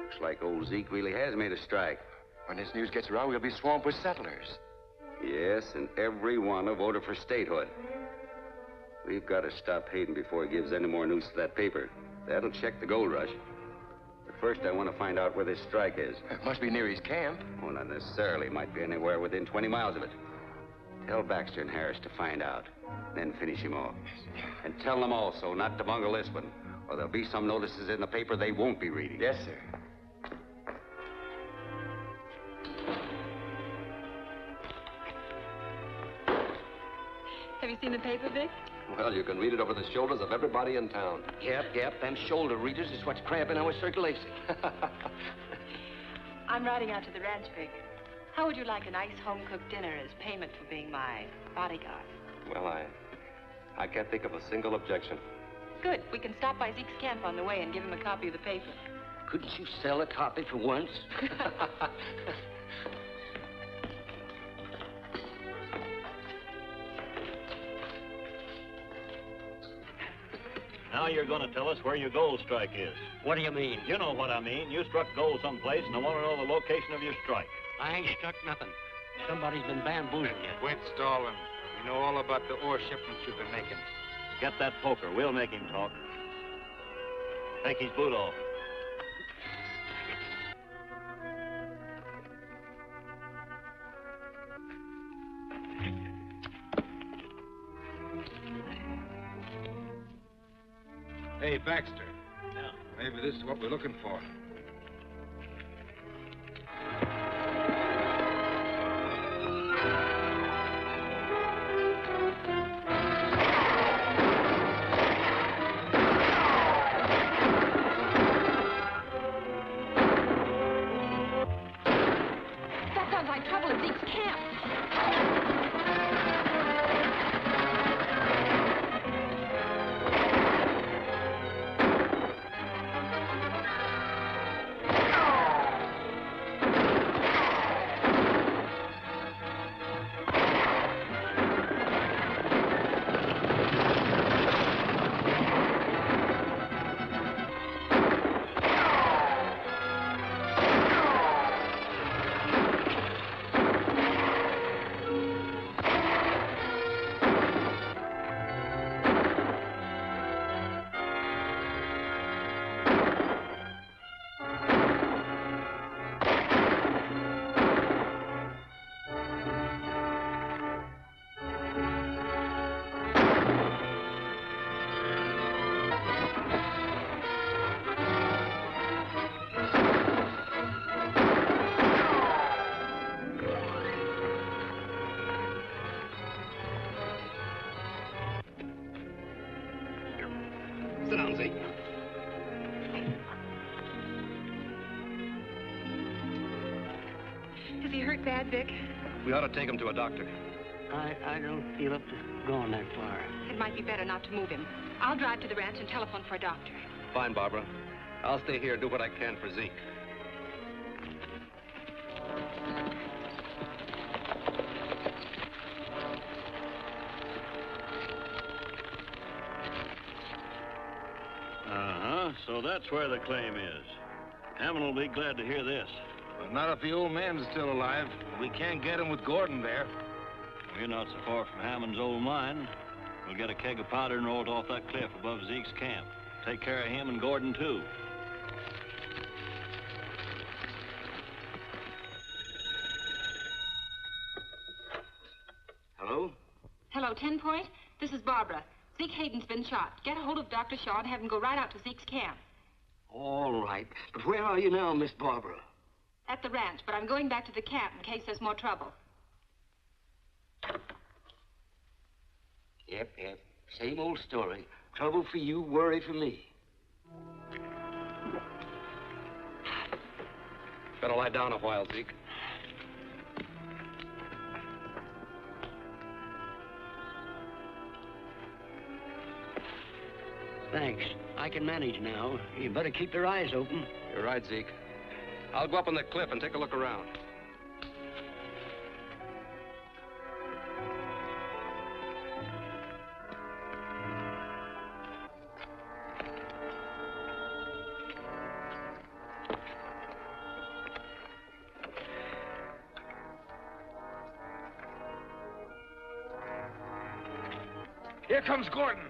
A: Looks like old Zeke really has made a strike.
M: When this news gets around, we'll be swamped with settlers.
A: Yes, and every one will vote for statehood. We've got to stop Hayden before he gives any more news to that paper. That'll check the gold rush. But first, I want to find out where this strike is.
M: It must be near his camp.
A: Oh, not necessarily. Might be anywhere within 20 miles of it. Tell Baxter and Harris to find out, then finish him off. And tell them also not to bungle this one, or there'll be some notices in the paper they won't be reading.
M: Yes, sir.
F: Have you seen the paper, Vic?
G: Well, you can read it over the shoulders of everybody in town.
O: Yep. Them shoulder readers is what's cramping our circulation.
F: I'm riding out to the ranch, Vic. How would you like a nice home-cooked dinner as payment for being my bodyguard?
G: Well, I can't think of a single objection.
F: Good. We can stop by Zeke's camp on the way and give him a copy of the paper.
O: Couldn't you sell a copy for once?
J: Now you're going to tell us where your gold strike is.
O: What do you mean?
J: You know what I mean. You struck gold someplace, and I want to know the location of your strike.
O: I ain't struck nothing. Somebody's been bamboozling you.
L: Quit stalling. We know all about the ore shipments you've been making.
J: Get that poker. We'll make him talk. Take his boot off.
L: Hey, Baxter.
J: Yeah.
L: Maybe this is what we're looking for.
F: That sounds like trouble at Zeke's camp.
G: Sit down, Zeke.
F: Is he hurt bad, Vic?
G: We ought to take him to a doctor.
O: I don't feel up to going that far.
F: It might be better not to move him. I'll drive to the ranch and telephone for a doctor.
G: Fine, Barbara. I'll stay here and do what I can for Zeke.
J: So that's where the claim is. Hammond will be glad to hear this.
L: But not if the old man's still alive. We can't get him with Gordon there.
J: We're not so far from Hammond's old mine. We'll get a keg of powder and roll it off that cliff above Zeke's camp. Take care of him and Gordon, too.
O: Hello?
F: Hello, 10 Point. This is Barbara. Zeke Hayden's been shot. Get a hold of Dr. Shaw and have him go right out to Zeke's camp.
O: All right. But where are you now, Miss Barbara?
F: At the ranch, but I'm going back to the camp in case there's more trouble.
O: Yep. Same old story. Trouble for you, worry for me.
G: Better lie down a while, Zeke.
O: Thanks. I can manage now. You better keep your eyes open.
G: You're right, Zeke. I'll go up on the cliff and take a look around.
L: Here comes Gordon.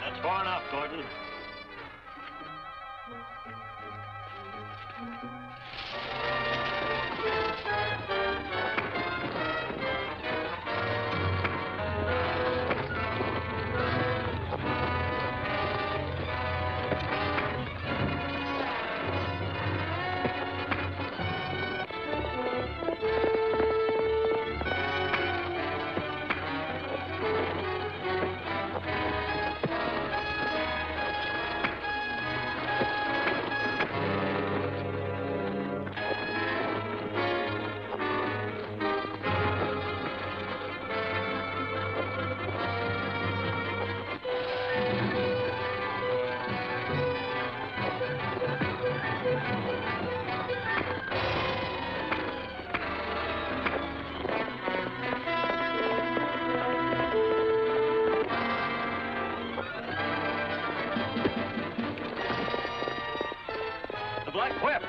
J: That's far enough, Gordon. Black Whip.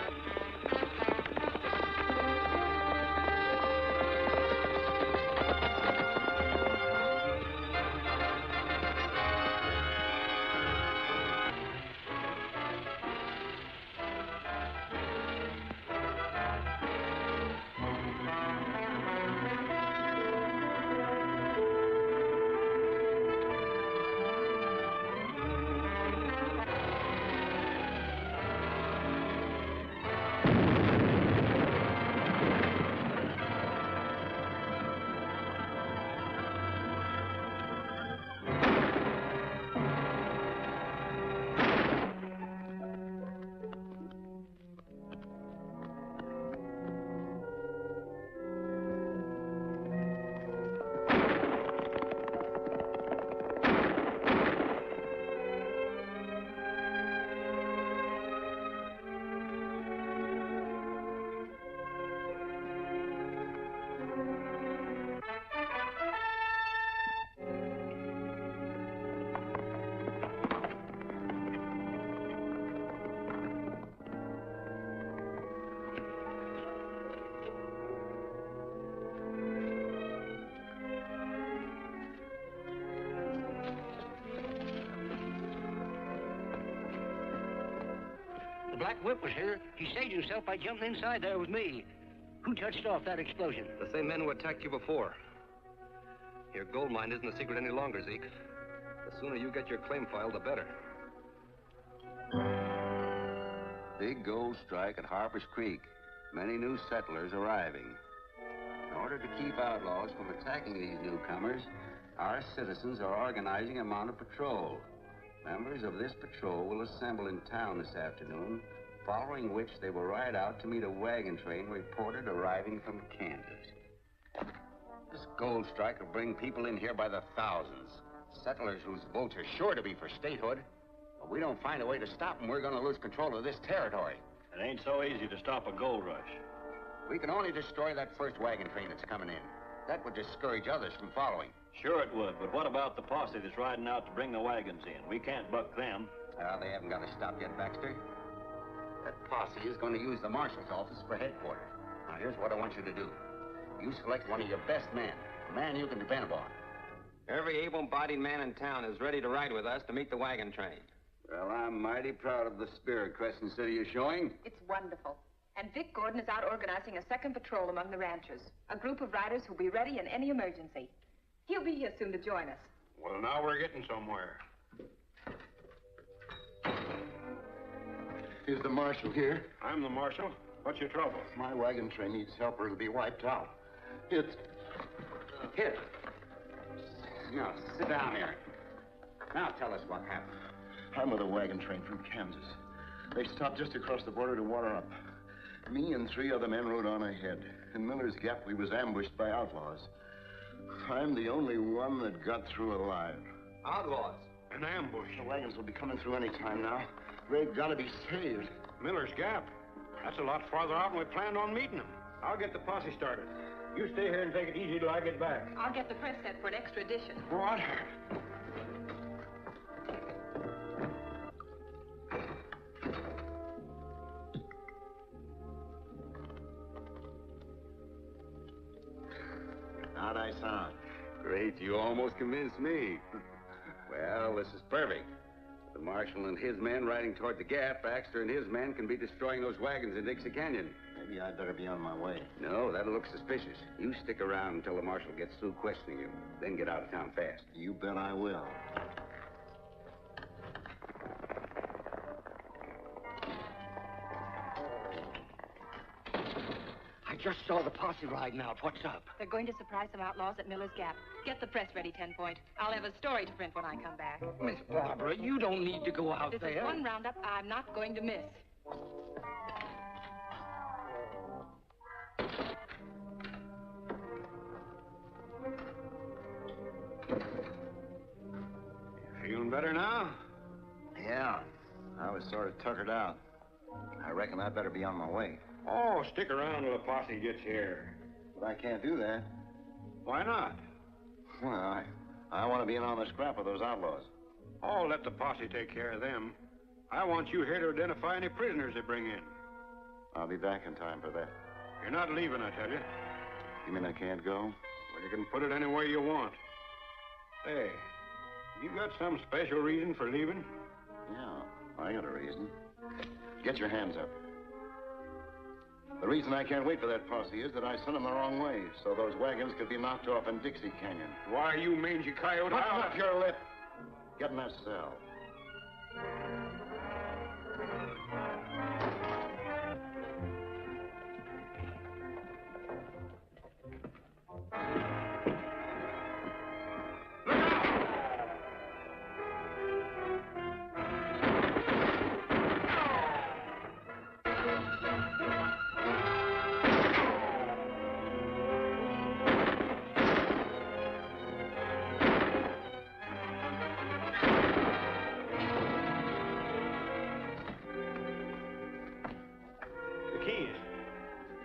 O: The Black Whip was here. He saved himself by jumping inside there with me. Who touched off that explosion?
G: The same men who attacked you before. Your gold mine isn't a secret any longer, Zeke. The sooner you get your claim filed, the better.
A: Big gold strike at Harper's Creek. Many new settlers arriving. In order to keep outlaws from attacking these newcomers, our citizens are organizing a mounted patrol. Members of this patrol will assemble in town this afternoon, following which they will ride out to meet a wagon train reported arriving from Kansas. This gold strike will bring people in here by the thousands. Settlers whose votes are sure to be for statehood. If we don't find a way to stop them, we're going to lose control of this territory.
C: It ain't so easy to stop a gold rush.
A: We can only destroy that first wagon train that's coming in. That would discourage others from following.
C: Sure it would, but what about the posse that's riding out to bring the wagons in? We can't buck them.
A: They haven't got to stop yet, Baxter. That posse is going to use the marshal's office for headquarters. Now, here's what I want you to do. You select one of your best men, a man you can depend upon.
M: Every able-bodied man in town is ready to ride with us to meet the wagon train.
A: Well, I'm mighty proud of the spirit Crescent City is showing.
F: It's wonderful. And Vic Gordon is out organizing a second patrol among the ranchers. A group of riders who'll be ready in any emergency. He'll be here soon to join us.
C: Well, now we're getting somewhere.
I: Is the marshal here?
C: I'm the marshal. What's your trouble?
I: My wagon train needs help or it'll be wiped out. It's...
A: Here. Now, sit down here. Now tell us what happened.
I: I'm with a wagon train from Kansas. They stopped just across the border to water up. Me and 3 other men rode on ahead. In Miller's Gap, we was ambushed by outlaws. I'm the only one that got through alive.
G: Outlaws?
C: An ambush.
I: The wagons will be coming through any time now. They've got to be saved.
C: Miller's Gap. That's a lot farther out than we planned on meeting them. I'll get the posse started. You stay here and take it easy till I get back.
F: I'll get the press set for an extra edition.
C: What?
I: How'd I sound?
A: Great, you almost convinced me. Well, this is perfect. The marshal and his men riding toward the gap, Baxter and his men can be destroying those wagons in Dixie Canyon.
I: Maybe I'd better be on my way.
A: No, that'll look suspicious. You stick around until the marshal gets through questioning you. Then get out of town fast.
I: You bet I will.
O: I just saw the posse riding out. What's up?
F: They're going to surprise some outlaws at Miller's Gap. Get the press ready, 10 Point. I'll have a story to print when I come back.
O: Miss Barbara, you don't need to go out
F: This
O: there.
F: is one roundup I'm not going to miss.
C: Feeling better now?
I: Yeah. I was sort of tuckered out. I reckon I'd better be on my way.
C: Oh, stick around till the posse gets here.
I: But I can't do that.
C: Why not?
I: Well, I want to be in on the scrap with those outlaws.
C: Oh, let the posse take care of them. I want you here to identify any prisoners they bring in.
I: I'll be back in time for that.
C: You're not leaving, I tell you.
I: You mean I can't go?
C: Well, you can put it any way you want. Hey, you got some special reason for leaving?
I: Yeah, I got a reason. Get your hands up. The reason I can't wait for that posse is that I sent them the wrong way, so those wagons could be knocked off in Dixie Canyon.
C: Why, you mangy coyote?
I: Button up your lip. Get in that cell.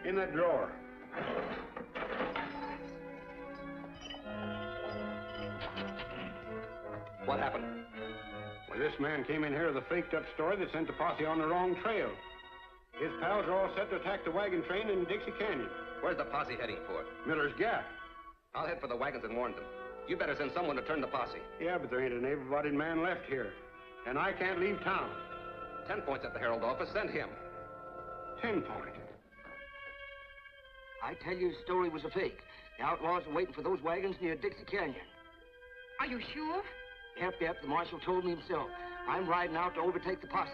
C: In that drawer.
G: What happened?
C: Well, this man came in here with a faked-up story that sent the posse on the wrong trail. His pals are all set to attack the wagon train in Dixie Canyon.
G: Where's the posse heading for?
C: Miller's Gap.
G: I'll head for the wagons and warn them. You better send someone to turn the posse.
C: Yeah, but there ain't an able-bodied man left here. And I can't leave town.
G: 10 Point's at the Herald office. Send him.
C: 10 Point.
O: I tell you, the story was a fake. The outlaws are waiting for those wagons near Dixie Canyon.
F: Are you sure?
O: Yep, the marshal told me himself. I'm riding out to overtake the posse.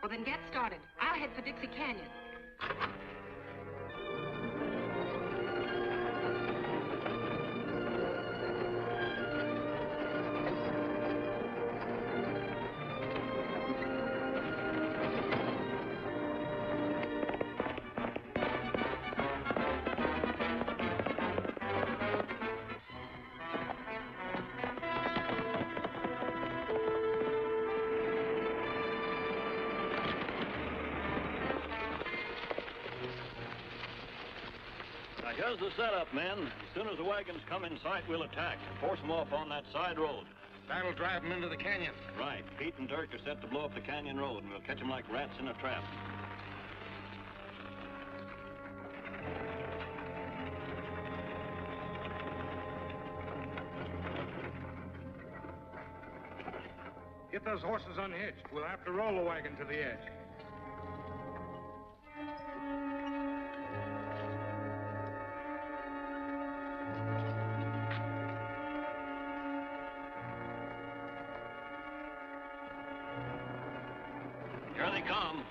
F: Well, then get started. I'll head for Dixie Canyon.
J: Here's the setup, men. As soon as the wagons come in sight, we'll attack. Force them off on that side road.
E: That'll drive them into the canyon.
J: Right. Pete and Dirk are set to blow up the canyon road, and we'll catch them like rats in a trap.
E: Get those horses unhitched. We'll have to roll the wagon to the edge.
J: Here they come.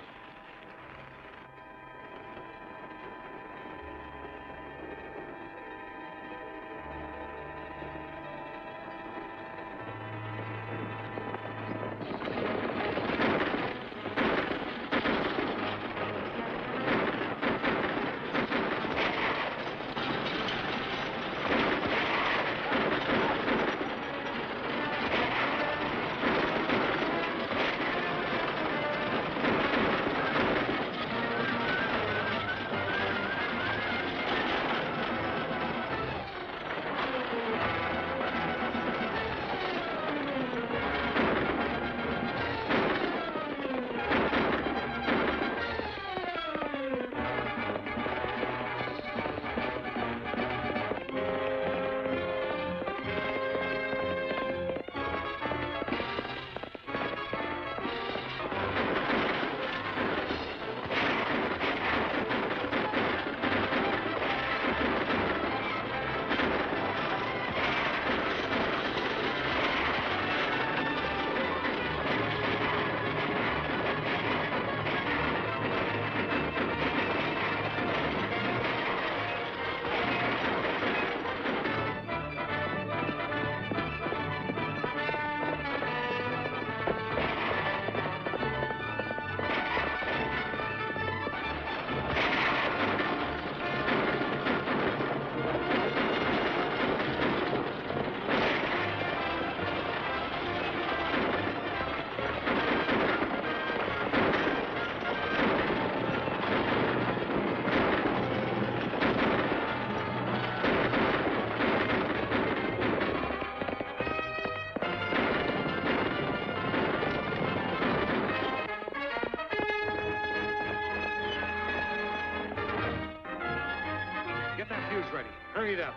C: fuse ready. Hurry it up.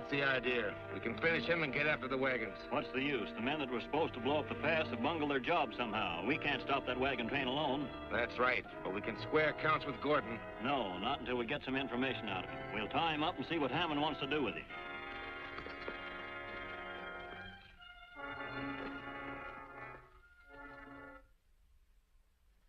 N: What's the idea? We can finish him and get after the wagons.
J: What's the use? The men that were supposed to blow up the pass have bungled their job somehow. We can't stop that wagon train alone.
N: That's right, but we can square accounts with Gordon.
J: No, not until we get some information out of him. We'll tie him up and see what Hammond wants to do with him.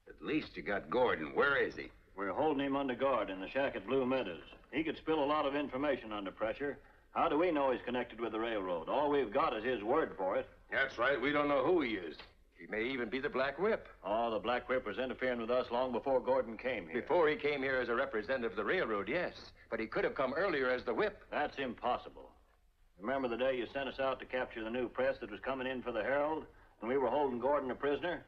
D: At least you got Gordon. Where is he?
J: We're holding him under guard in the shack at Blue Meadows. He could spill a lot of information under pressure. How do we know he's connected with the railroad? All we've got is his word for it.
N: That's right. We don't know who he is. He may even be the Black Whip.
J: Oh, the Black Whip was interfering with us long before Gordon came here.
N: Before he came here as a representative of the railroad, yes. But he could have come earlier as the Whip.
J: That's impossible. Remember the day you sent us out to capture the new press that was coming in for the Herald? And we were holding Gordon a prisoner?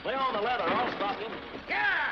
J: Lay on the leather, I'll stop him. Yeah!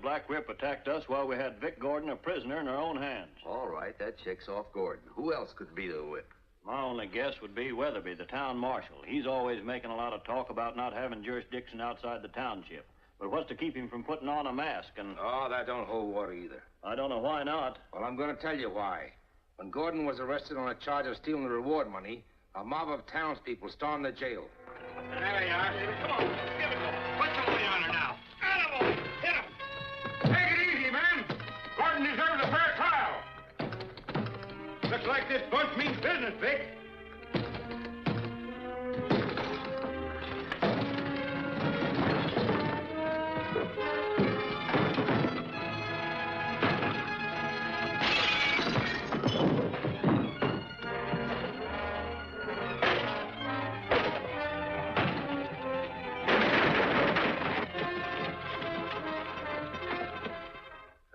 J: Black Whip attacked us while we had Vic Gordon a prisoner in our own hands.
O: All right, that checks off Gordon. Who else could be the whip?
J: My only guess would be Weatherby, the town marshal. He's always making a lot of talk about not having jurisdiction outside the township. But what's to keep him from putting on a mask and...
L: Oh, that don't hold water either.
J: I don't know why not.
L: Well, I'm going to tell you why. When Gordon was arrested on a charge of stealing the reward money, a mob of townspeople stormed the jail.
C: There you are. Come on, give it to him. Put somebody on her now. Animal! Hit him! Take it easy, man. Gordon deserves a fair trial. Looks like this bunch means business, Vic.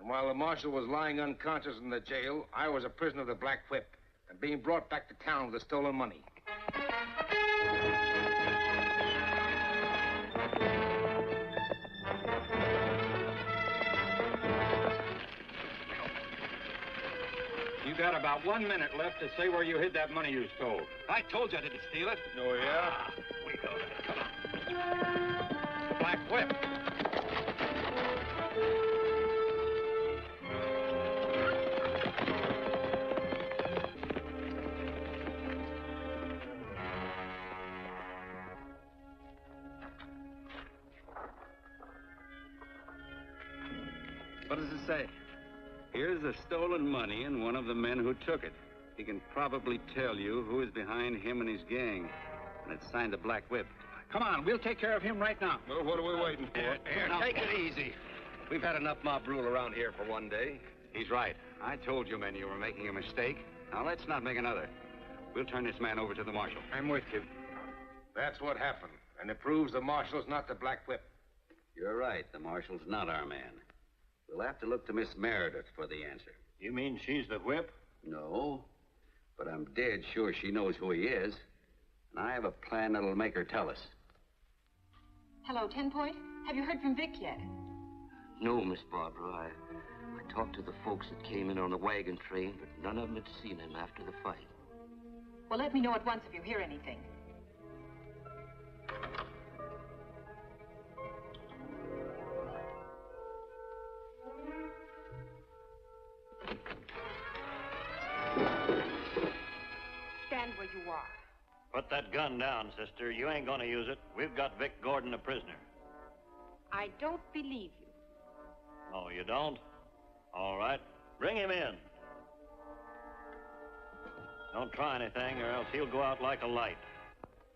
L: While the marshal was lying unconscious in the jail, I was a prisoner of the Black Whip and being brought back to town with the stolen money.
C: You got about 1 minute left to say where you hid that money you stole.
K: I told you I didn't steal it.
C: Oh, yeah?
K: We know that. Come on.
C: The Black Whip.
P: What does it say? Here's the stolen money and one of the men who took it. He can probably tell you who is behind him and his gang. And it's signed the Black Whip.
K: Come on, we'll take care of him right now.
C: Well, what are we waiting for?
G: Here, take it easy. We've had enough mob rule around here for one day.
P: He's right. I told you men you were making a mistake. Now let's not make another. We'll turn this man over to the marshal.
C: I'm with you.
L: That's what happened, and it proves the marshal's not the Black Whip.
P: You're right. The marshal's not our man. We'll have to look to Miss Meredith for the answer.
J: You mean she's the whip?
P: No, but I'm dead sure she knows who he is. And I have a plan that'll make her tell us.
F: Hello, 10 Point. Have you heard from Vic yet?
O: No, Miss Barbara. I talked to the folks that came in on the wagon train, but none of them had seen him after the fight.
F: Well, let me know at once if you hear anything. Stand where you are.
J: Put that gun down, sister. You ain't gonna use it. We've got Vic Gordon a prisoner.
F: I don't believe you.
J: Oh, you don't? All right. Bring him in. Don't try anything, or else he'll go out like a light.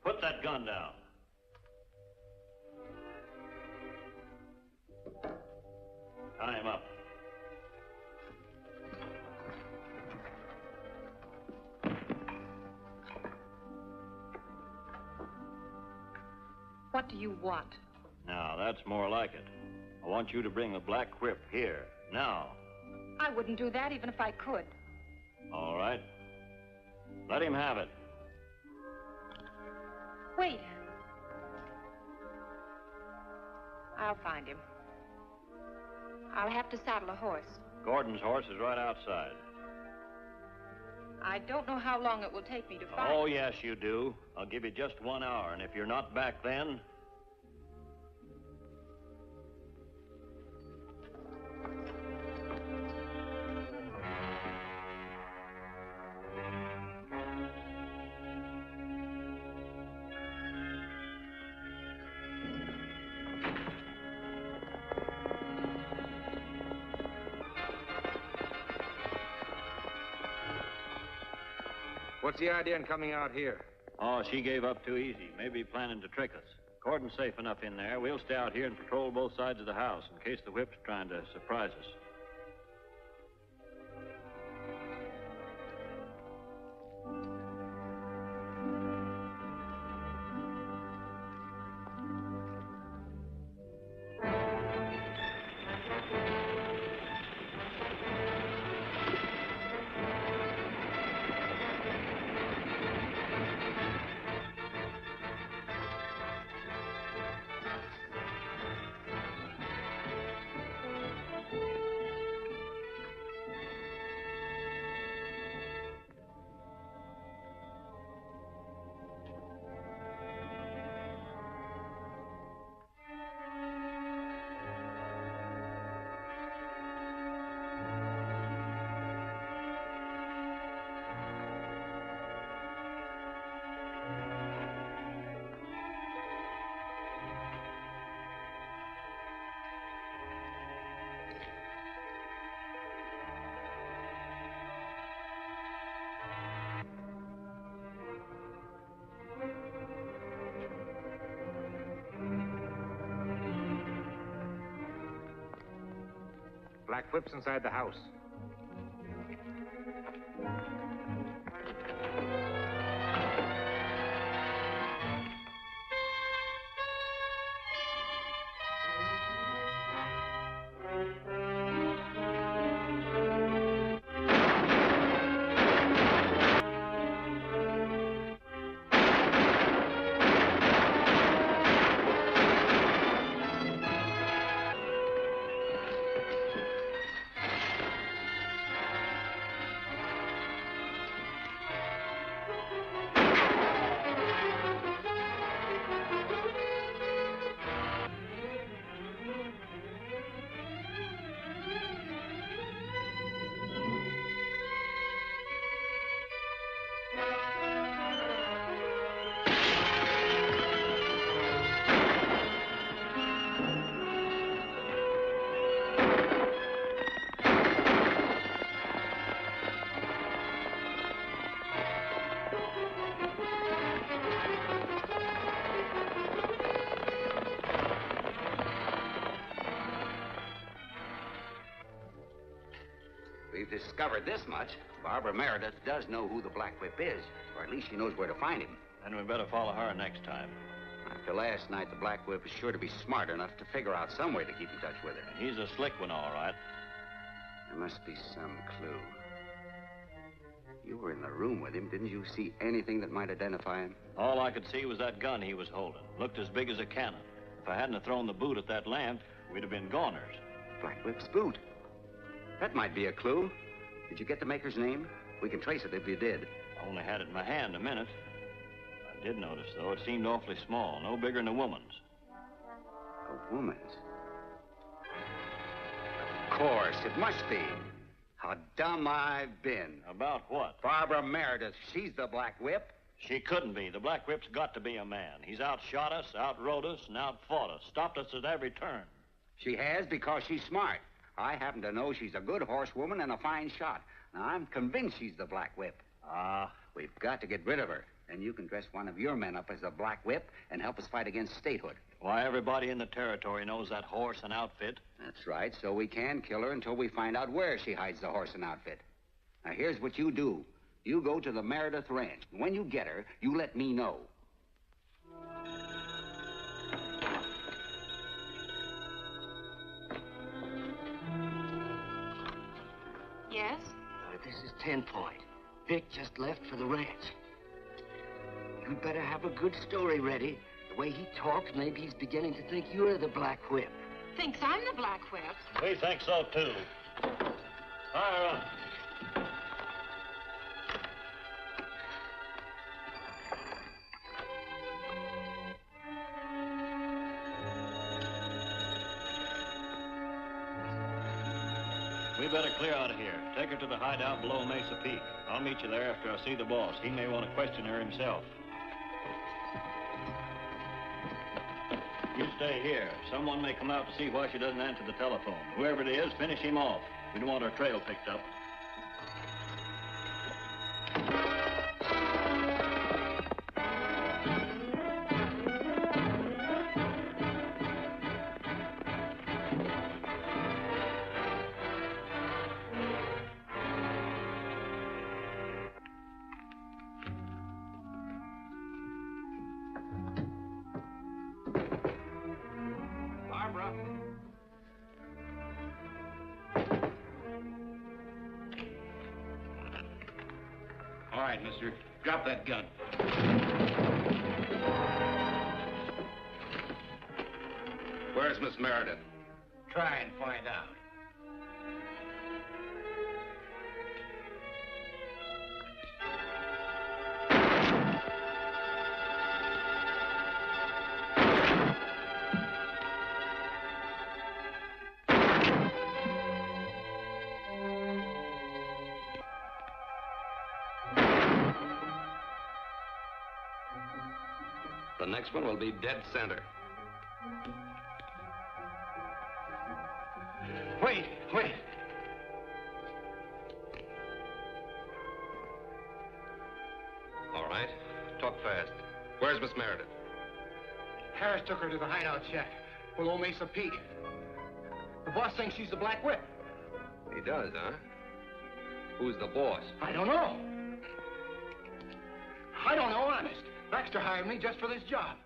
J: Put that gun down. Tie him up.
F: What do you want?
J: Now, that's more like it. I want you to bring the Black Whip here, now.
F: I wouldn't do that even if I could.
J: All right. Let him have it.
F: Wait. I'll find him. I'll have to saddle a horse.
J: Gordon's horse is right outside.
F: I don't know how long it will take me to find
J: Oh, yes, you do. I'll give you just 1 hour, and if you're not back then...
L: What's the idea in coming out here?
J: Oh, she gave up too easy. Maybe planning to trick us. Gordon's safe enough in there. We'll stay out here and patrol both sides of the house in case the whip's trying to surprise us.
L: Black Whip's inside the house.
A: We've discovered this much. Barbara Meredith does know who the Black Whip is, or at least she knows where to find him.
J: Then we better follow her next time.
A: After last night, the Black Whip is sure to be smart enough to figure out some way to keep in touch with her.
J: He's a slick one, all right.
A: There must be some clue. You were in the room with him. Didn't you see anything that might identify him?
J: All I could see was that gun he was holding. Looked as big as a cannon. If I hadn't have thrown the boot at that lamp, we'd have been goners.
A: Black Whip's boot. That might be a clue. Did you get the maker's name? We can trace it if you did.
J: I only had it in my hand a minute. I did notice, though, it seemed awfully small, no bigger than a woman's.
A: A woman's? Of course, it must be. How dumb I've been.
J: About what?
A: Barbara Meredith. She's the Black Whip.
J: She couldn't be. The Black Whip's got to be a man. He's outshot us, outrode us, and outfought us. Stopped us at every turn.
A: She has because she's smart. I happen to know she's a good horsewoman and a fine shot. Now, I'm convinced she's the Black Whip. We've got to get rid of her. And you can dress one of your men up as the Black Whip and help us fight against statehood.
J: Why, everybody in the territory knows that horse and outfit.
A: That's right, so we can kill her until we find out where she hides the horse and outfit. Now, here's what you do. You go to the Meredith Ranch. When you get her, you let me know.
F: Yes?
O: This is 10 Point. Vic just left for the ranch. You'd better have a good story ready. The way he talks, maybe he's beginning to think you're the Black Whip.
F: Thinks I'm the Black Whip.
J: We think so, too. Fire up. We better clear out of here. Take her to the hideout below Mesa Peak. I'll meet you there after I see the boss. He may want to question her himself. You stay here. Someone may come out to see why she doesn't answer the telephone. Whoever it is, finish him off. We don't want our trail picked up.
L: All right, mister. Drop that gun.
G: Where's Miss Meredith?
L: Try and find out.
G: The next one will be dead center.
L: Wait.
G: All right. Talk fast. Where's Miss Meredith?
K: Harris took her to the hideout shack below Mesa Peak. The boss thinks she's the Black Whip.
G: does, huh? Who's the boss?
O: I don't know. I don't know, honest. Baxter hired me just for this job.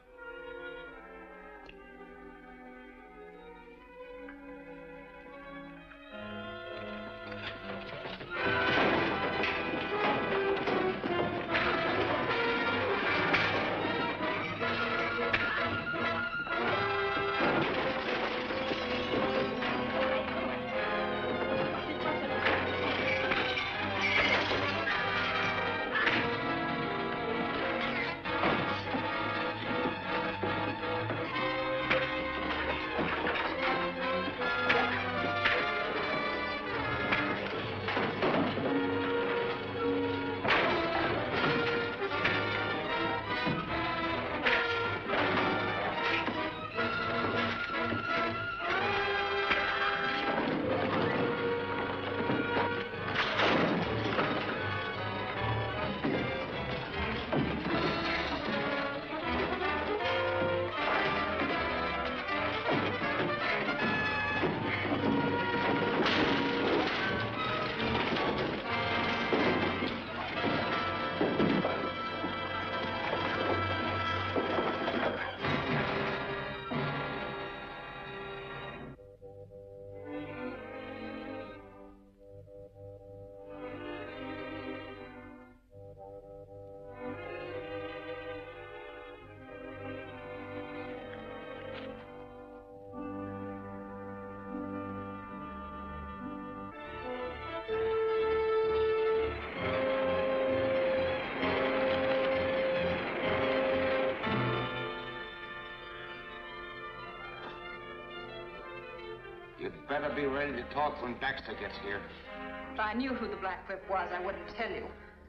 L: You'd better be ready to talk when Baxter gets here.
F: If I knew who the Black Whip was, I wouldn't tell you.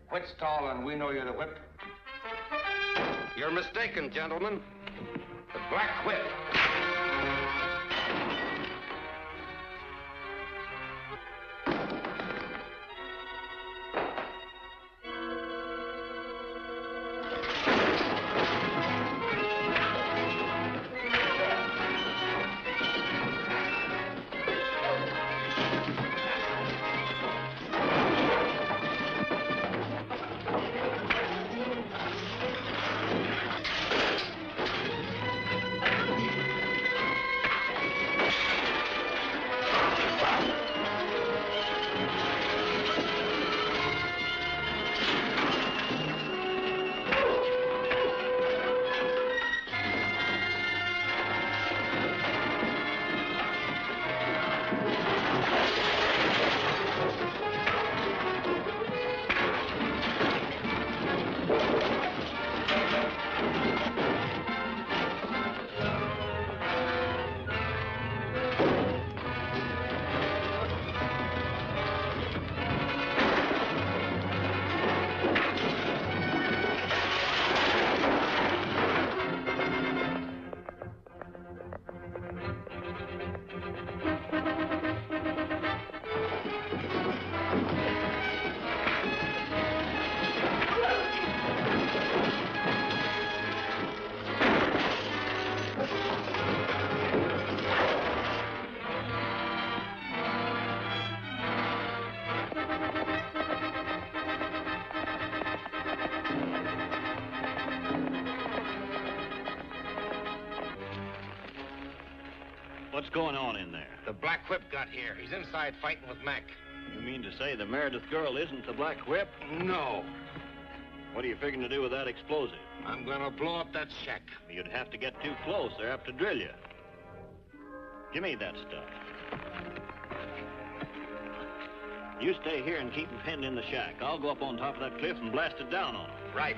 L: Quit stalling. We know you're the whip.
G: You're mistaken, gentlemen. The Black Whip.
J: What's going on in there?
L: The Black Whip got here. He's inside fighting with Mac.
J: You mean to say the Meredith girl isn't the Black Whip?
L: No.
J: What are you figuring to do with that explosive?
L: I'm gonna blow up that shack.
J: You'd have to get too close. They're apt to drill you. Give me that stuff. You stay here and keep them penned in the shack. I'll go up on top of that cliff and blast it down on them.
L: Right.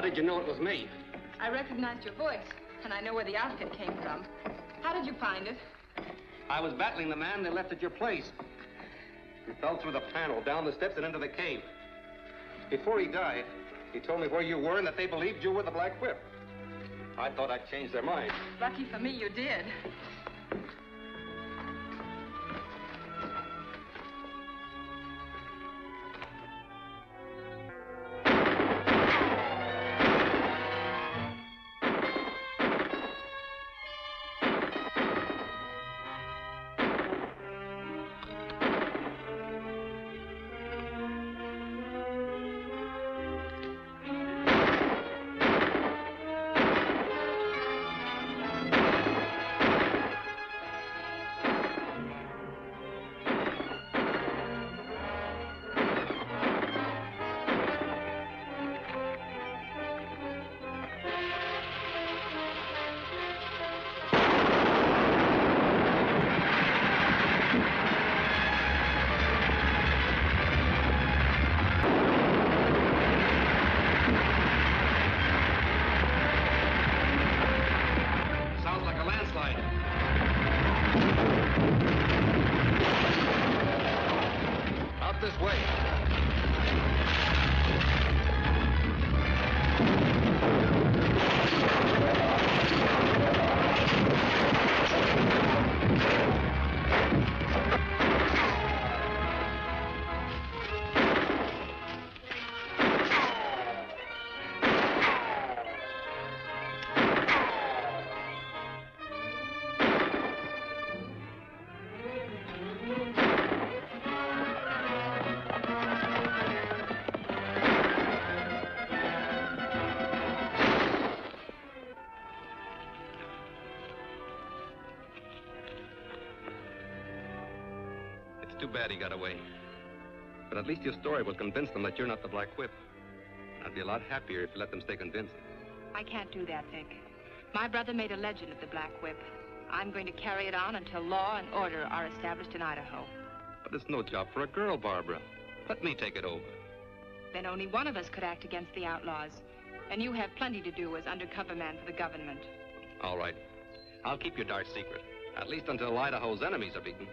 M: did you know it was me?
F: I recognized your voice, and I know where the outfit came from. How did you find it?
M: I was battling the man they left at your place. He fell through the panel, down the steps, and into the cave. Before he died, he told me where you were and that they believed you were the Black Whip. I thought I'd changed their minds.
F: Lucky for me, you did.
G: Too bad he got away. But at least your story will convince them that you're not the Black Whip. I'd be a lot happier if you let them stay convinced.
F: I can't do that, Vic. My brother made a legend of the Black Whip. I'm going to carry it on until law and order are established in Idaho.
G: But it's no job for a girl, Barbara. Let me take it over.
F: Then only one of us could act against the outlaws. And you have plenty to do as undercover man for the government.
G: All right. I'll keep your dark secret. At least until Idaho's enemies are beaten.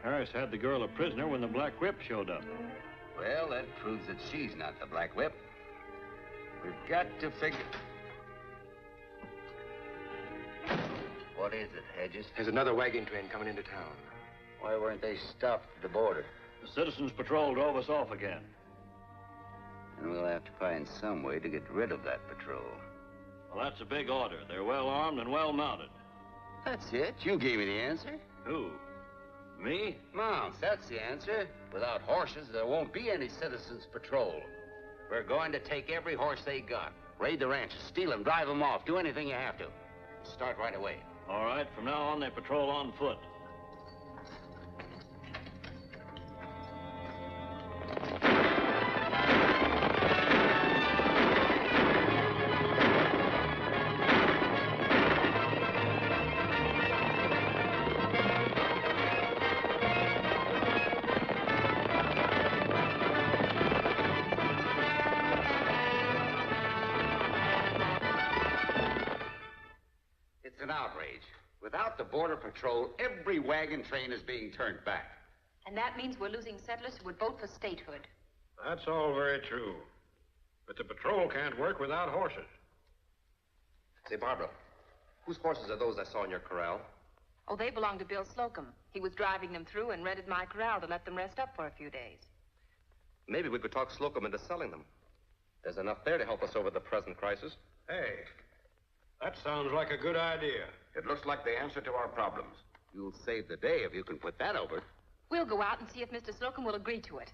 J: Harris had the girl a prisoner when the Black Whip showed up.
A: Well, that proves that she's not the Black Whip. We've got to figure... What is it, Hedges?
Q: There's another wagon train coming into town.
A: Why weren't they stopped at the border?
J: The Citizens Patrol drove us off again.
A: And we'll have to find some way to get rid of that patrol.
J: Well, that's a big order. They're well armed and well mounted.
A: That's it. You gave me the answer.
J: Who? Me?
A: Mounts, that's the answer. Without horses, there won't be any Citizens Patrol. We're going to take every horse they got. Raid the ranches, steal them, drive them off, do anything you have to. Start right away.
J: All right, from now on, they patrol on foot.
A: Without the Border Patrol, every wagon train is being turned back.
F: And that means we're losing settlers who would vote for statehood.
C: That's all very true. But the patrol can't work without horses.
G: Say, Barbara, whose horses are those I saw in your corral?
F: Oh, they belong to Bill Slocum. He was driving them through and rented my corral to let them rest up for a few days.
G: Maybe we could talk Slocum into selling them. There's enough there to help us over the present crisis.
C: Hey, that sounds like a good idea.
A: It looks like the answer to our problems. You'll save the day if you can put that over.
F: We'll go out and see if Mr. Slocum will agree to it.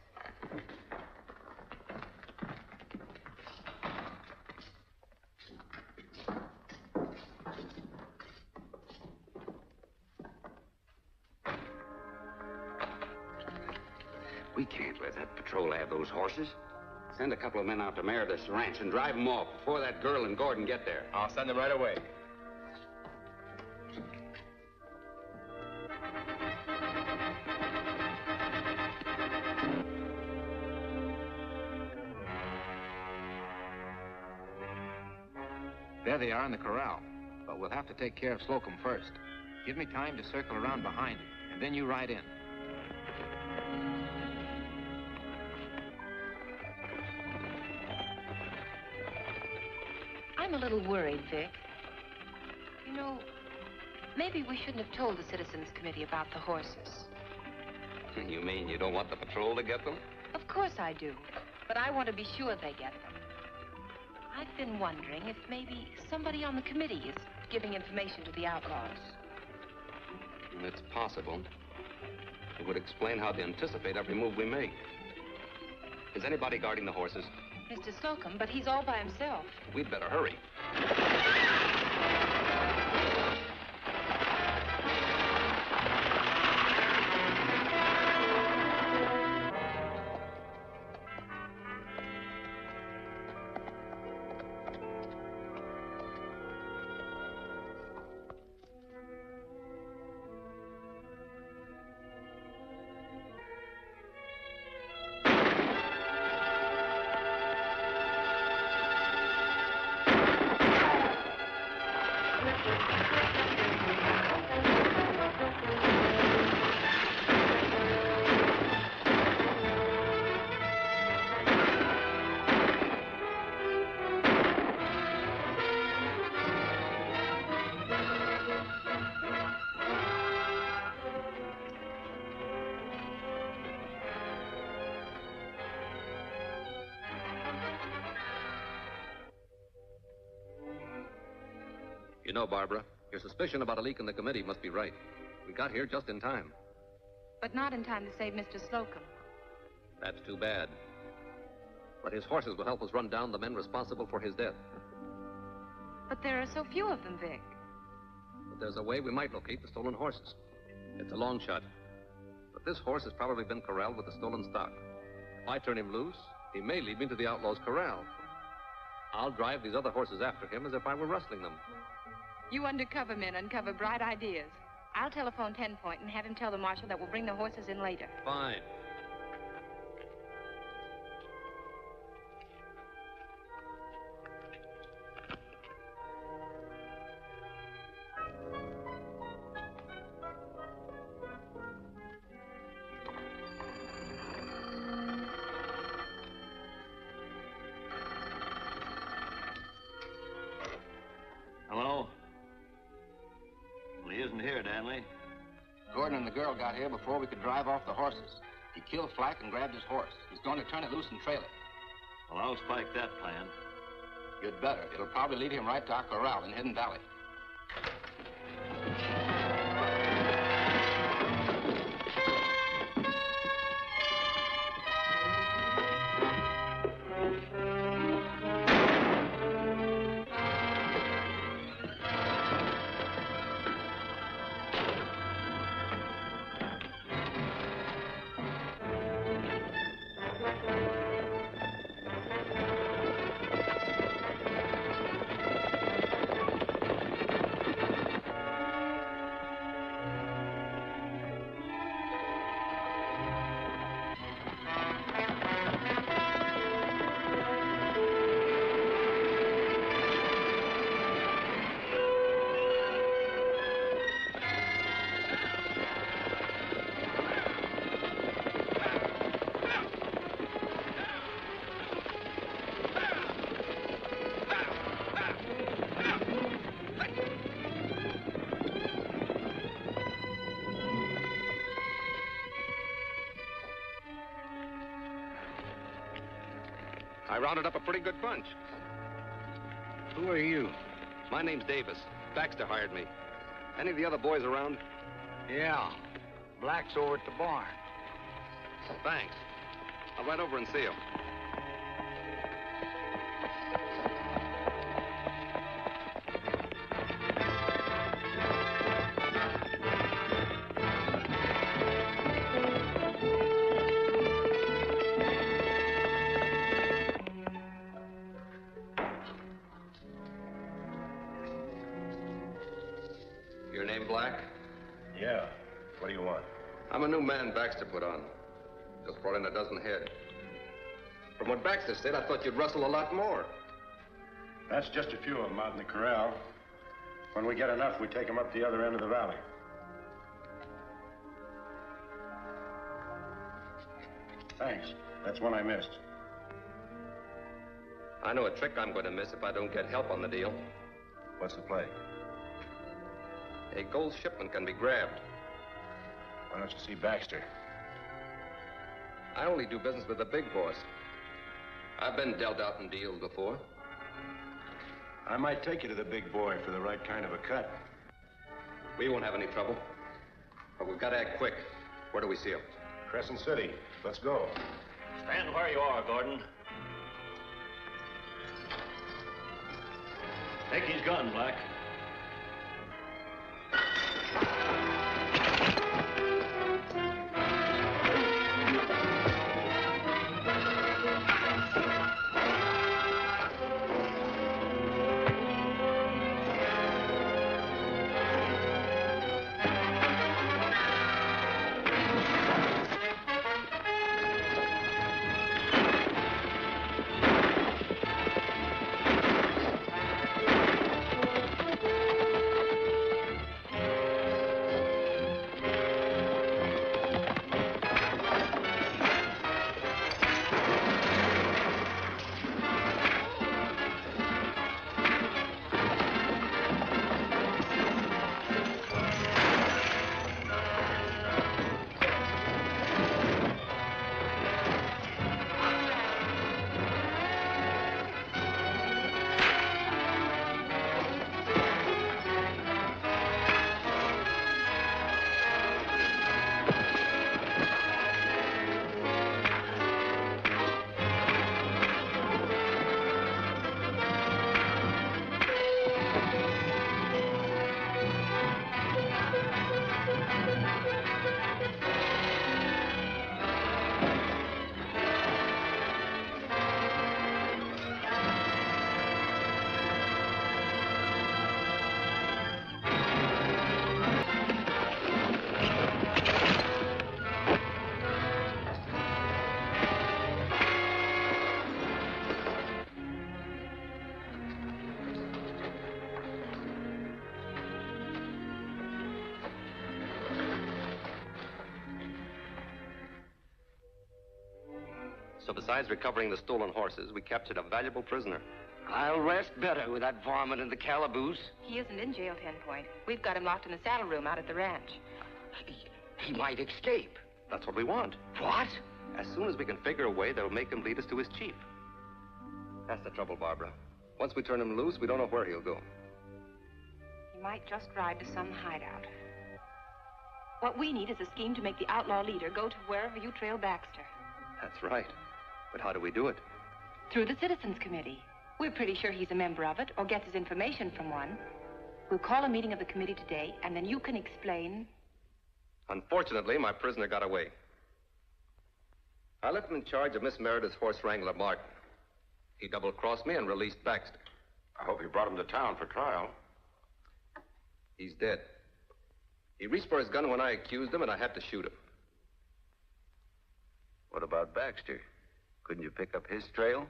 A: We can't let that patrol have those horses. Send a couple of men out to Meredith's ranch and drive them off before that girl and Gordon get there.
Q: I'll send them right away.
M: There they are in the corral. But we'll have to take care of Slocum first. Give me time to circle around behind him, and then you ride in.
F: I'm a little worried, Vic. You know, maybe we shouldn't have told the Citizens Committee about the horses.
G: You mean you don't want the patrol to get them?
F: Of course I do, but I want to be sure they get them. I've been wondering if maybe somebody on the committee is giving information to the outlaws.
G: It's possible. It would explain how to anticipate every move we make. Is anybody guarding the horses?
F: Mr. Slocum, but he's all by himself.
G: We'd better hurry. You know, Barbara, your suspicion about a leak in the committee must be right. We got here just in time.
F: But not in time to save Mr. Slocum.
G: That's too bad. But his horses will help us run down the men responsible for his death.
F: But there are so few of them, Vic.
G: But there's a way we might locate the stolen horses. It's a long shot. But this horse has probably been corralled with the stolen stock. If I turn him loose, he may lead me to the outlaw's corral. I'll drive these other horses after him as if I were rustling them.
F: You undercover men uncover bright ideas. I'll telephone 10 Point and have him tell the marshal that we'll bring the horses in later.
G: Fine.
J: Hello? Well, he isn't here, Danley.
M: Gordon and the girl got here before we could drive off the horses. He killed Flack and grabbed his horse. He's going to turn it loose and trail it.
J: Well, I'll spike that plan.
M: You'd better. It'll probably lead him right to our corral in Hidden Valley. I rounded up a pretty good bunch. Who are you?
G: My name's Davis. Baxter hired me. Any of the other boys around?
K: Yeah. Black's over at the barn.
G: Thanks. I'll ride over and see him. Your name Black?
I: Yeah. What do you want?
G: I'm a new man Baxter put on. Just brought in a dozen head. From what Baxter said, I thought you'd rustle a lot more.
C: That's just a few of them out in the corral. When we get enough, we take them up the other end of the valley. Thanks. That's one I missed.
G: I know a trick I'm going to miss if I don't get help on the deal.
C: What's the play?
G: A gold shipment can be grabbed.
C: Why don't you see Baxter?
G: I only do business with the big boss. I've been dealt out in deals before.
C: I might take you to the big boy for the right kind of a cut.
G: We won't have any trouble. But we've got to act quick. Where do we see him?
C: Crescent City. Let's go.
J: Stand where you are, Gordon. Take his gun, Black.
G: So besides recovering the stolen horses, we captured a valuable prisoner.
O: I'll rest better with that varmint in the calaboose.
F: He isn't in jail, 10 Point. We've got him locked in the saddle room out at the ranch.
O: He might escape.
G: That's what we want.
O: What?
G: As soon as we can figure a way that'll make him lead us to his chief. That's the trouble, Barbara. Once we turn him loose, we don't know where he'll go.
F: He might just ride to some hideout. What we need is a scheme to make the outlaw leader go to wherever you trail Baxter.
G: That's right. But how do we do it?
F: Through the Citizens Committee. We're pretty sure he's a member of it or gets his information from one. We'll call a meeting of the committee today, and then you can explain.
G: Unfortunately, my prisoner got away. I left him in charge of Miss Meredith's horse wrangler, Martin. He double-crossed me and released Baxter.
D: I hope you brought him to town for trial.
G: He's dead. He reached for his gun when I accused him, and I had to shoot him.
A: What about Baxter? Couldn't you pick up his trail?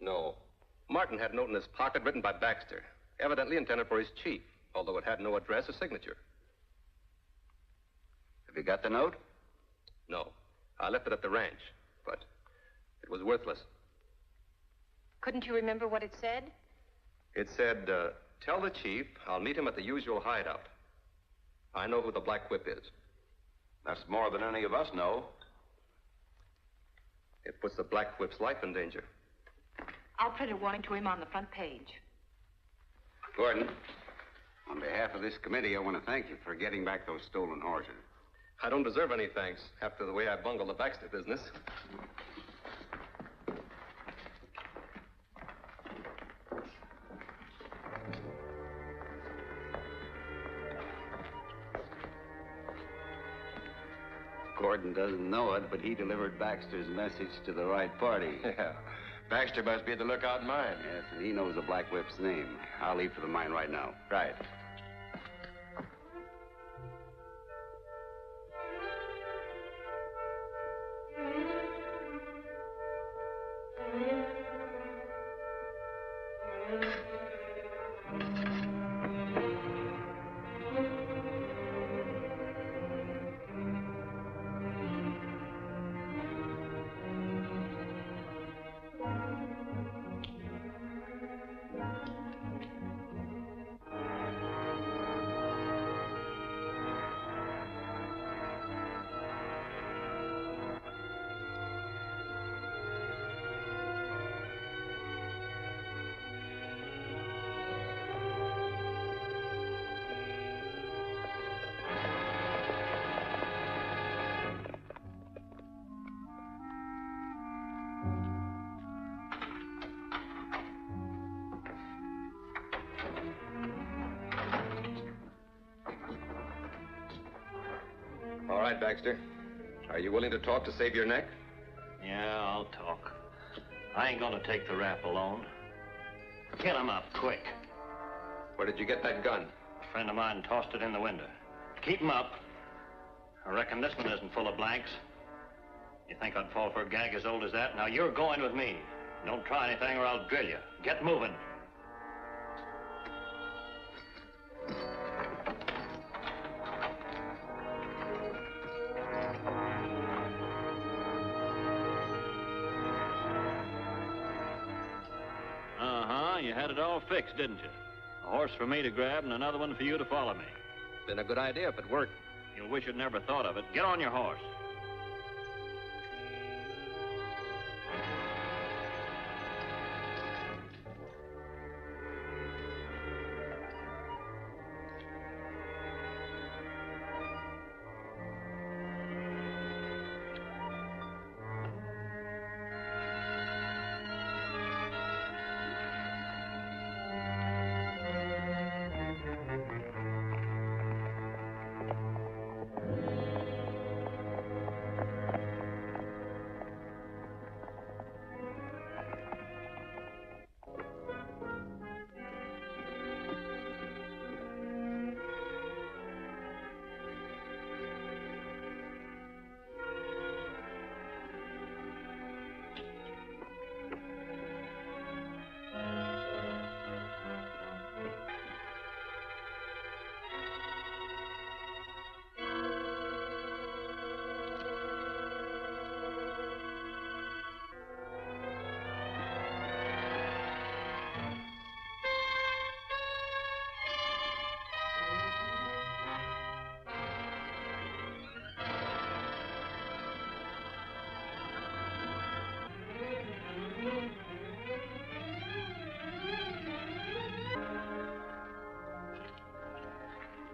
G: No. Martin had a note in his pocket written by Baxter, evidently intended for his chief, although it had no address or signature.
A: Have you got the note?
G: No. I left it at the ranch, but it was worthless.
F: Couldn't you remember what it said?
G: It said, tell the chief I'll meet him at the usual hideout. I know who the Black Whip is.
D: That's more than any of us know.
G: It puts the Black Whip's life in danger.
F: I'll print a warning to him on the front page.
A: Gordon, on behalf of this committee, I want to thank you for getting back those stolen horses.
G: I don't deserve any thanks after the way I bungled the Baxter business.
A: Gordon doesn't know it, but he delivered Baxter's message to the right party.
M: Yeah. Baxter must be at the lookout mine.
A: Yes, and he knows the Black Whip's name. I'll leave for the mine right now.
M: Right.
G: right, Baxter. Are you willing to talk to save your neck?
J: Yeah, I'll talk. I ain't gonna take the rap alone. Kill him up, quick.
G: Where did you get that gun?
J: A friend of mine tossed it in the window. Keep him up. I reckon this one isn't full of blanks. You think I'd fall for a gag as old as that? Now you're going with me. Don't try anything or I'll drill you. Get moving. You had it all fixed, didn't you? A horse for me to grab and another one for you to follow me.
G: Been a good idea if it worked.
J: You'll wish you'd never thought of it. Get on your horse.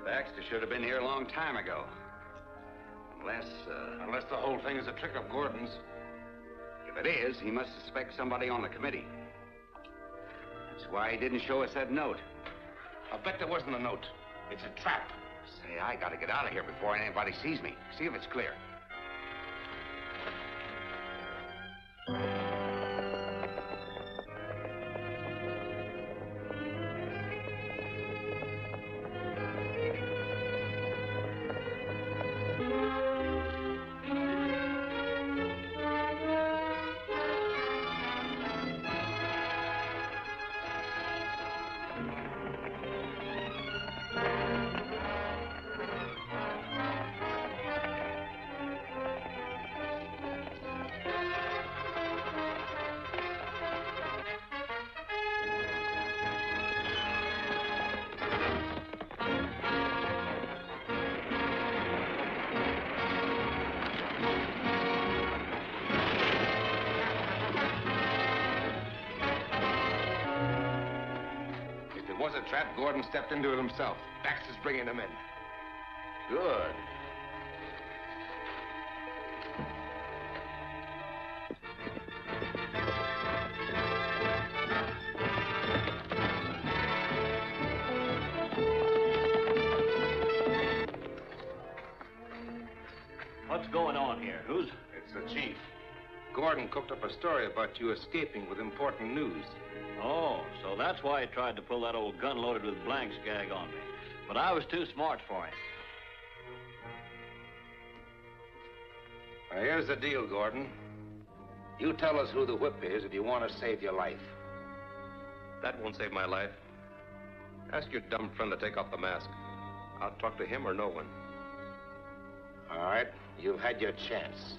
A: Baxter should have been here a long time ago. Unless the whole thing is a trick of Gordon's. If it is, he must suspect somebody on the committee. That's why he didn't show us that note.
M: I'll bet there wasn't a note. It's a trap.
A: Say, I gotta get out of here before anybody sees me. See if it's clear.
M: Was a trap, Gordon stepped into it himself. Baxter's bringing him in.
A: Good.
J: What's going on here? Who's...
M: It's the chief. Gordon cooked up a story about you escaping with important news.
J: Oh, so that's why he tried to pull that old gun loaded with blanks gag on me. But I was too smart for him.
M: Now, here's the deal, Gordon. You tell us who the whip is if you want to save your life.
G: That won't save my life. Ask your dumb friend to take off the mask. I'll talk to him or no one.
M: All right, you've had your chance.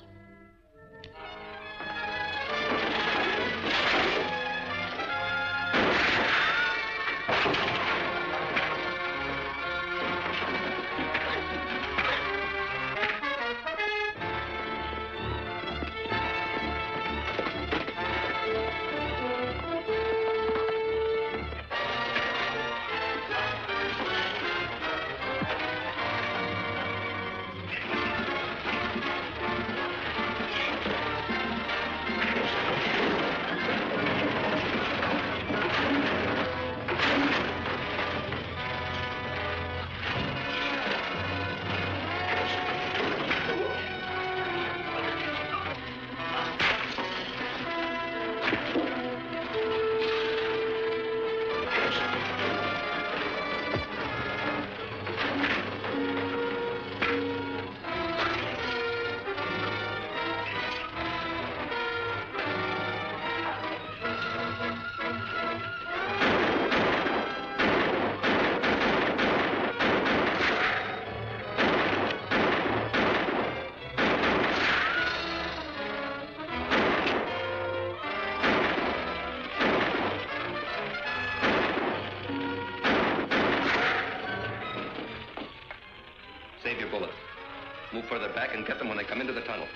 G: Move further back and get them when they come into the tunnel.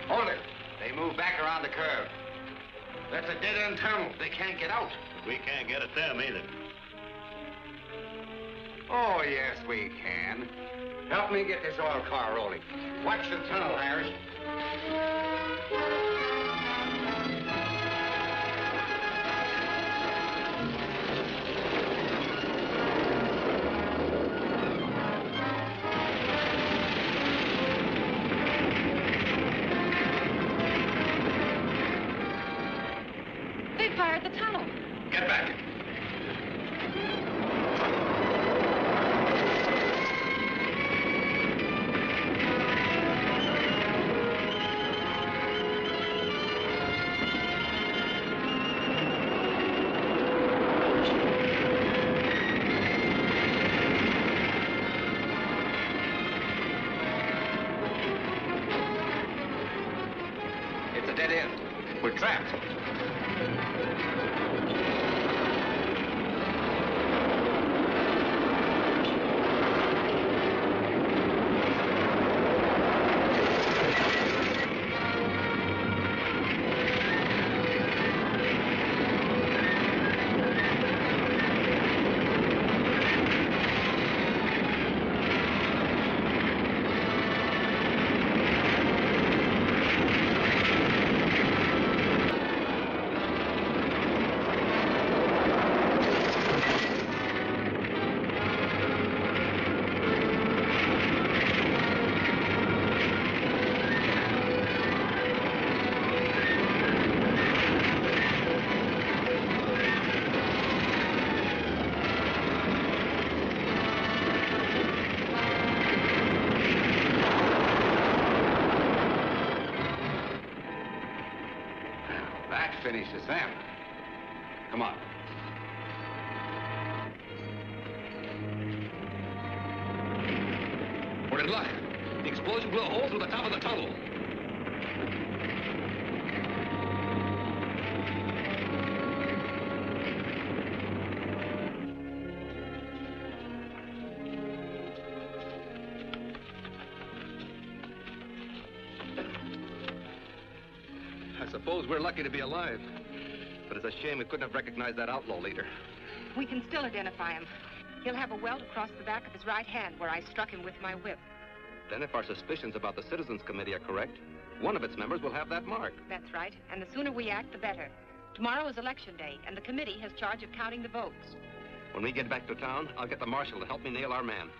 D: Hold it. They move back around the curve. That's a dead-end tunnel. They can't get out.
J: We can't get at them either.
A: Oh, yes, we can. Help me get this oil car rolling. Watch the tunnel, Harris.
F: They fired the tunnel.
G: Get back.
A: It's a dead end. We're trapped. That finishes them. Come on.
G: We're in luck. The explosion blew a hole through the top of the tunnel. I suppose we're lucky to be alive. But it's a shame we couldn't have recognized that outlaw leader.
F: We can still identify him. He'll have a welt across the back of his right hand where I struck him with my whip.
G: Then if our suspicions about the Citizens Committee are correct, one of its members will have that mark.
F: That's right. And the sooner we act, the better. Tomorrow is election day, and the committee has charge of counting the votes.
G: When we get back to town, I'll get the marshal to help me nail our man.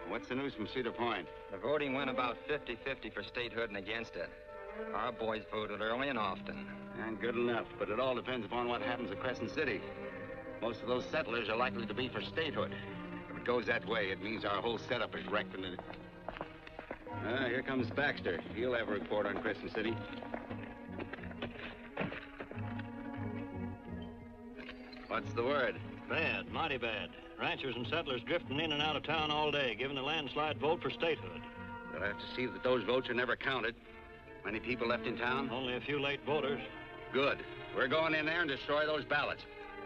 A: What's the news from Cedar Point?
R: The voting went about 50-50 for statehood and against it. Our boys voted early and often.
A: And good enough, but it all depends upon what happens at Crescent City. Most of those settlers are likely to be for statehood. If it goes that way, it means our whole setup is wrecked and it... here comes Baxter. He'll have a report on Crescent City. What's the word?
J: Bad, mighty bad. Ranchers and settlers drifting in and out of town all day, giving a landslide vote for statehood.
A: We'll have to see that those votes are never counted. Many people left in town?
J: Only a few late voters.
A: Good. We're going in there and destroy those ballots.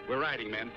A: We're riding, men.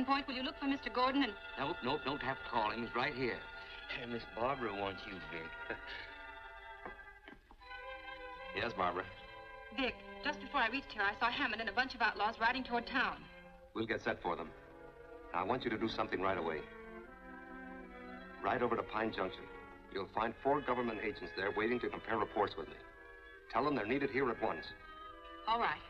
F: Point, will you look for Mr. Gordon and...
O: Nope, don't have to call him. He's right here. And Miss Barbara wants you, Vic.
G: Yes, Barbara.
F: Vic, just before I reached here, I saw Hammond and a bunch of outlaws riding toward town.
G: We'll get set for them. Now, I want you to do something right away. Ride over to Pine Junction. You'll find 4 government agents there waiting to compare reports with me. Tell them they're needed here at once.
F: All right.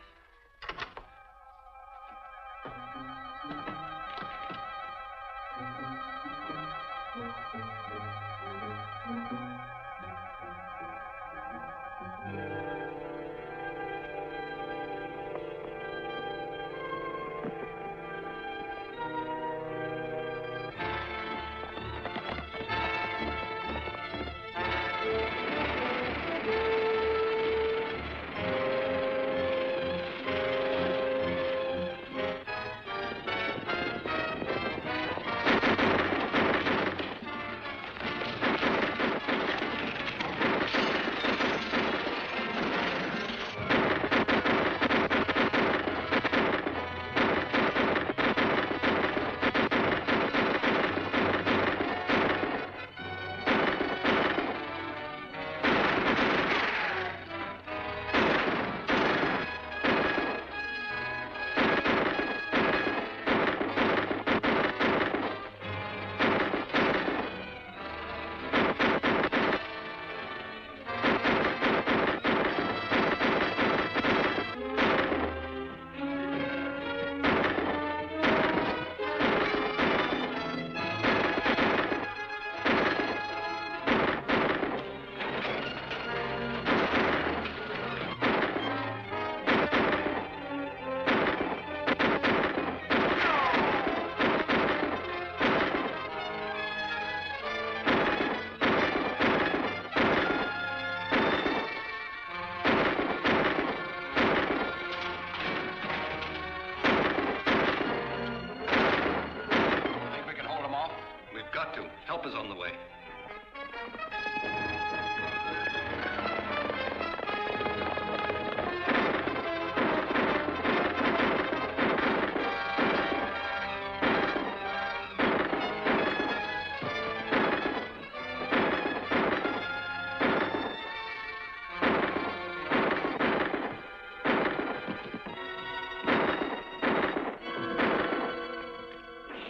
G: Help is on the way.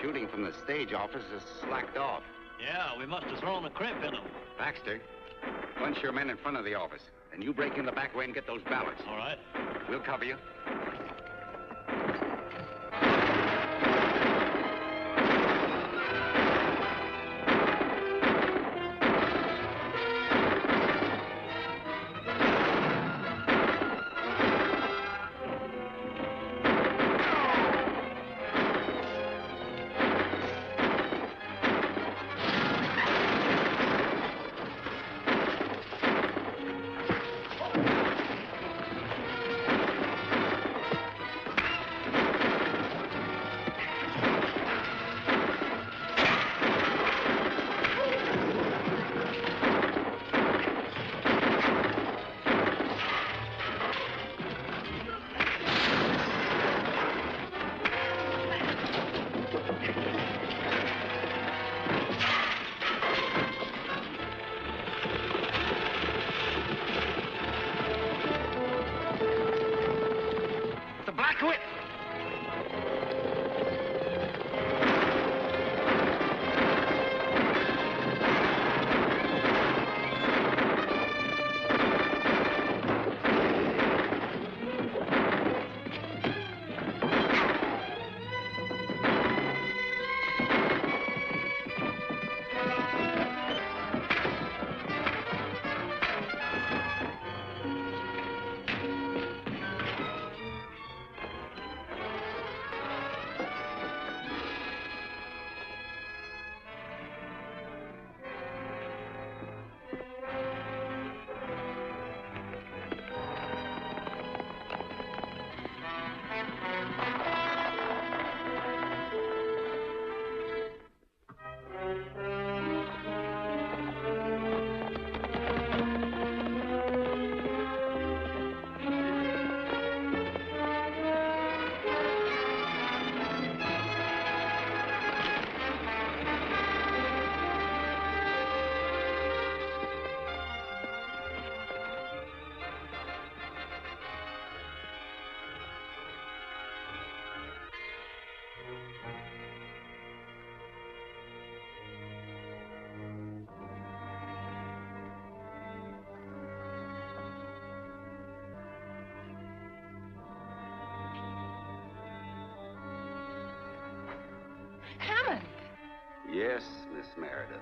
A: Shooting from the stage office is slacked off.
J: Yeah, we must have thrown a crimp in them.
A: Baxter, bunch your men in front of the office, and you break in the back way and get those ballots.
J: All right.
A: We'll cover you. Yes, Miss Meredith.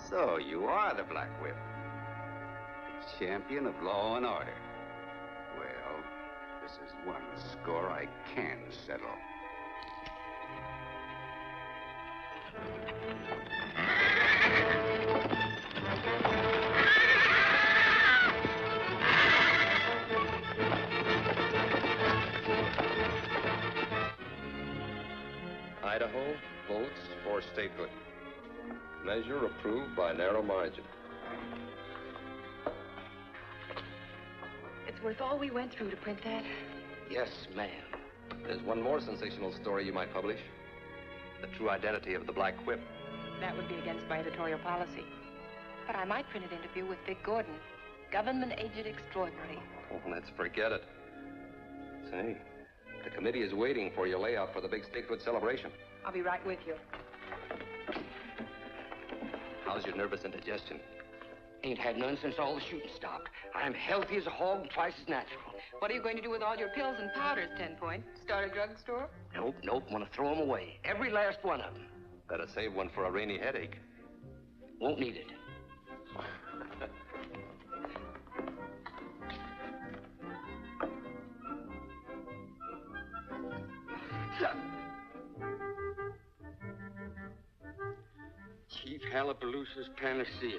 A: So you are the Black Whip. The champion of law and order. Well, this is one score I can settle.
G: Idaho votes for statehood. Measure approved by narrow margin.
F: It's worth all we went through to print that.
O: Yes, ma'am.
G: There's one more sensational story you might publish. The true identity of the Black Whip.
F: That would be against my editorial policy. But I might print an interview with Vic Gordon, government agent extraordinary.
G: Oh, let's forget it. Say, the committee is waiting for your layout for the big statehood celebration.
F: I'll be right with you.
G: How's your nervous indigestion?
O: Ain't had none since all the shooting stopped. I'm healthy as a hog and twice as natural.
F: What are you going to do with all your pills and powders, 10 Point? Start a drugstore?
O: Nope. Want to throw them away. Every last one of them.
G: Better save one for a rainy headache.
O: Won't need it.
S: Chief Hallapaloosa's panacea.